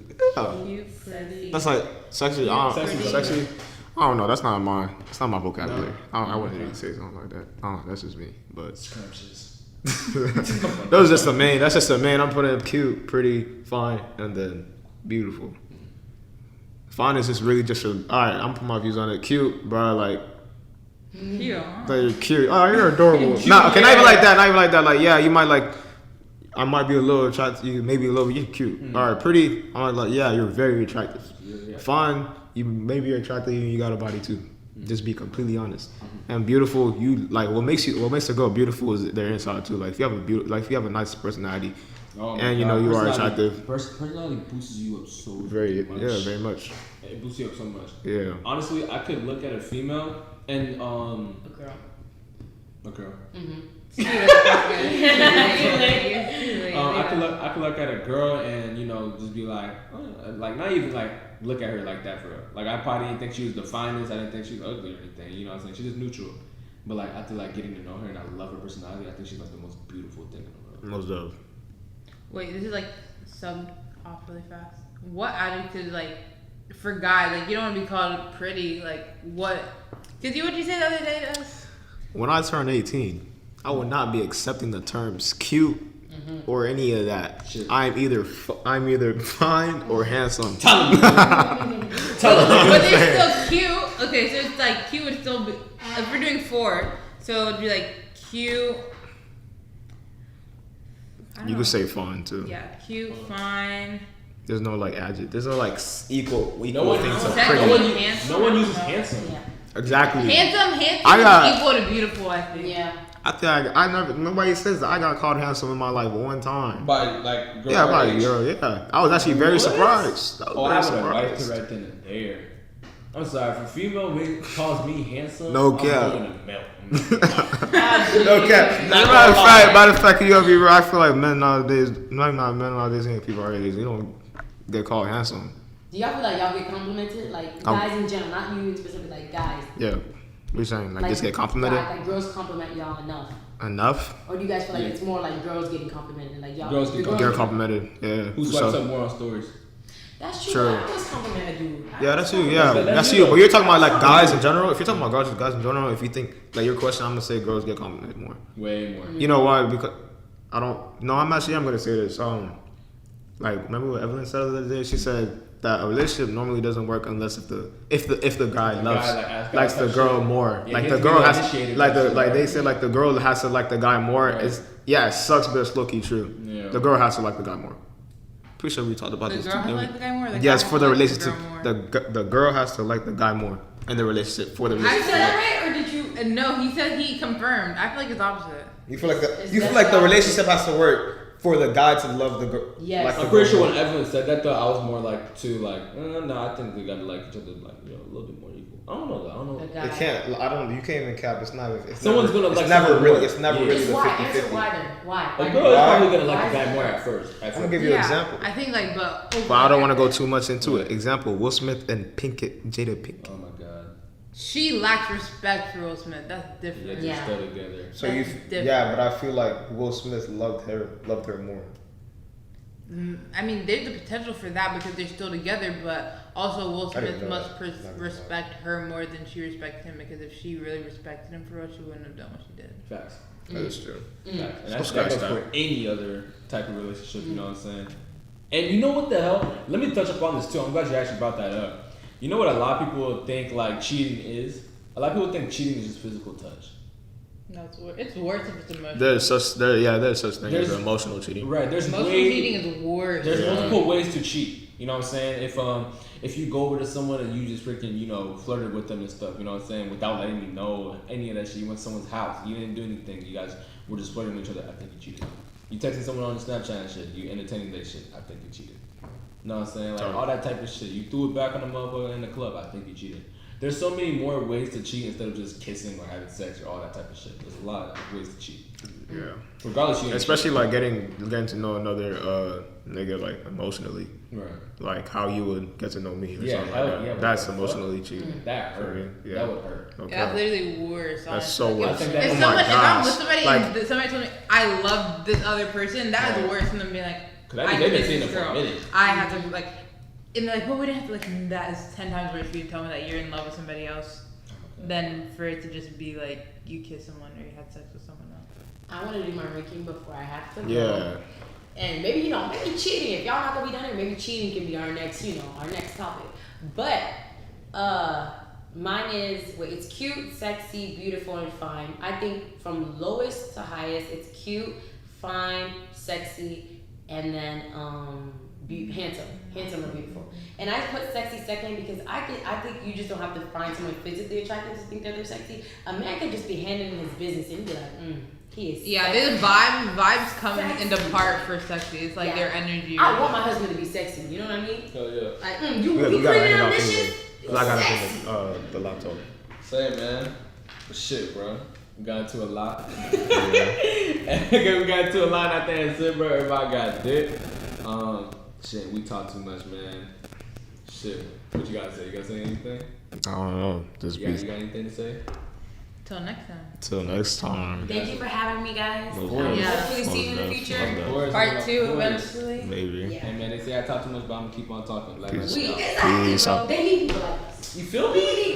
Cute, pretty. That's like sexy. I Sexy. don't, sexy. I don't know. That's not mine. It's not my vocabulary. I wouldn't even say something like that. That's just me. But Scrumptious. that was just the main. That's just the main. I'm putting cute, pretty, fine, and then beautiful. Fine is just really just a. All right, I'm putting my views on it. Cute, bro. Like Cute. Huh? you're cute. Oh, you're adorable. Nah, okay, not even like that. Not even like that. Like, yeah, you might like. I might be a little attracted to you. Maybe a little. You're cute. All right, pretty. I'm like, yeah, you're very attractive. Yeah. Fine. You maybe you're attractive. You got a body too. Just be completely honest. And beautiful. You like what makes a girl beautiful is their inside too. Like if you have a nice personality, Oh my and you God. know you are Personality- attractive. Personality boosts you up so Very much. very much. It boosts you up so much. Yeah. Honestly, I could look at a female and A girl. a girl. I could look at a girl and just be like, like not even like look at her like that for real. Like I probably didn't think she was the finest. I didn't think she was ugly or anything. You know what I'm saying? She's just neutral. But like after like getting to know her and I love her personality, I think she's like the most beautiful thing in the world. Most of. Wait, this is like sub off really fast. What attitude like for guys? Like you don't want to be called pretty. Like what? Cause what'd you say the other day to us? When I turn 18, I will not be accepting the terms cute or any of that. Shit. I'm either fine or handsome. Tell me. But they're still cute. Okay, so it's like cute would still be. If we're doing 4, so it'd be like cute. I don't You know. could say fine too. Yeah, cute, fine. There's no like adjective. There's no like equal one- things of Exactly. pretty. Handsome? No one uses handsome. Yeah. Exactly. Handsome I got- is equal to beautiful, I think. Yeah. I think I never. Nobody says that. I got called handsome in my life one time. By like girl Yeah, our by age. girl. Yeah, I was actually very What? surprised. I Oh, I was would very have liked surprised. her right then and there. I'm sorry, if a female calls me handsome, No I'm cap. going to melt. Okay. Not Matter of fact, you be real. I feel like men nowadays, not men nowadays, and people our age, they don't get called handsome. Do y'all feel like y'all get complimented? Like guys in general, not you specifically, like guys. Yeah. What you saying? Like just get complimented Guys, like girls compliment y'all enough. enough? Or do you guys feel like Yeah. it's more like girls getting complimented? Like y'all. Girls the get Get complimented. Yeah. Who for swipes sure. up more on stories? That's true. Sure. I always compliment a dude. Yeah, that's you. Yeah, That's that's you. you. But you're talking about like guys in general. If you're talking about guys in general, if you think like your question, I'm gonna say girls get complimented more. Way more. You know why? Because I don't. No, I'm gonna say this. Like remember what Evelyn said the other day? She said that a relationship normally doesn't work unless if the guy loves likes the girl more. Yeah, like he the has to girl be has initiated like type the shit, like right? they said like the girl has to like the guy more. Right. It's yeah, it sucks, but it's low-key true. Yeah. The girl has to like the guy more. Pretty sure we talked about The this girl has too. to like the guy more? Or the Yes, guy for the has to like relationship, the girl more? the girl has to like the guy more in the relationship for the I relationship. said that right, or did you? No, he said he confirmed. I feel like it's opposite. You feel like Is that the how- relationship has to work for the guy to love the girl. Yes. Like the I'm pretty girl sure more. when Evelyn said that though, I was more like no, I think they gotta like each other like a little bit more equal. I don't know that. I don't know. The It guy. can't. I don't. You can't even cap. It's not. It's Someone's never, gonna it's like never someone really. more. It's never Yeah. really It's the why. 50-50. Answer why then. Why? A Why girl do is you- probably gonna like why the is guy that? more at first. I'm gonna give you an example. I think like, but I don't want to go too much into it. Example: Will Smith and Jada Pinkett. Oh my god. she lacks respect for Will Smith. That's Yeah, different. they're Yeah. still together. So That's you, different. yeah, but I feel like Will Smith loved her more. I mean, there's the potential for that because they're still together, but also Will I didn't Smith know must that. Never mind. respect her more than she respects him because if she really respected him for real, she wouldn't have done what she did. Facts. That is true. Facts. And So that's scratch that goes that. for any other type of relationship. You know what I'm saying? And you know what the hell? Let me touch upon this too. I'm glad you actually brought that up. You know what a lot of people think like cheating is? A lot of people think cheating is just physical touch. No, it's worse if it's emotional. There's such thing as There's- emotional cheating. Right. There's Emotional way, cheating is worse. There's Yeah. multiple ways to cheat. You know what I'm saying? If you go over to someone and you just freaking flirted with them and stuff, you know what I'm saying, without letting me know any of that shit. You went to someone's house. You didn't do anything. You guys were just flirting with each other. I think you cheated. You texting someone on Snapchat and shit. You entertaining that shit. I think you cheated. You know what I'm saying? Like Totally. all that type of shit. You threw it back on the motherfucker in the club. I think you cheated. There's so many more ways to cheat instead of just kissing or having sex or all that type of shit. There's a lot of ways to cheat. Yeah. Regardless, you ain't Especially like getting to know another nigga like emotionally, cheating. Right. like how you would get to know me or Yeah, something hell like that. yeah, That's what the emotionally cheating. That hurt. Yeah. That would hurt. Okay. That's literally worse. That's honestly. so worse. I think If, that- Oh someone, my if I'm with gosh. somebody Like- and somebody told me I love this other person, that is Right. worse than them being like, Cause I think they've been seeing it for a girl. minute. I have to like, and like, but we didn't have to like. That is 10 times worse for you to tell me that you're in love with somebody else, than for it to just be like you kiss someone or you had sex with someone else. I want to do my ranking before I have to go. Yeah. And maybe, maybe cheating. If y'all not gonna be down here, maybe cheating can be our next, our next topic. But mine is it's cute, sexy, beautiful, and fine. I think from lowest to highest, it's cute, fine, sexy, and then handsome or beautiful. And I put sexy second because I think you just don't have to find someone physically attractive to think that they're sexy. A man can just be handling his business and be like, he is. Yeah, sexy. there's vibes come Sexy. into part for sexy. It's like their energy. I want my husband to be sexy. You know what I mean? Hell yeah. Like, you We gotta clean hang and out ambitious. anyway. 'Cause I gotta finish the laptop. Say man. But shit, bro. We got into a lot. Yeah. We got into a lot out there in Zimmer. Everybody got dick. Shit, we talk too much, man. Shit. What you gotta say? You gotta say anything? I don't know. Just You got anything to say? Till next time. till next time. Thank you for having me, guys. Most course. Yeah. definitely. Hopefully see you in the Most future. definitely. Of course, Part of 2 course. eventually. Maybe. Yeah. Hey man, they say I talk too much, but I'm gonna keep on talking. Like, Peace. We Peace exactly, bro. out. They need people like us. you feel me?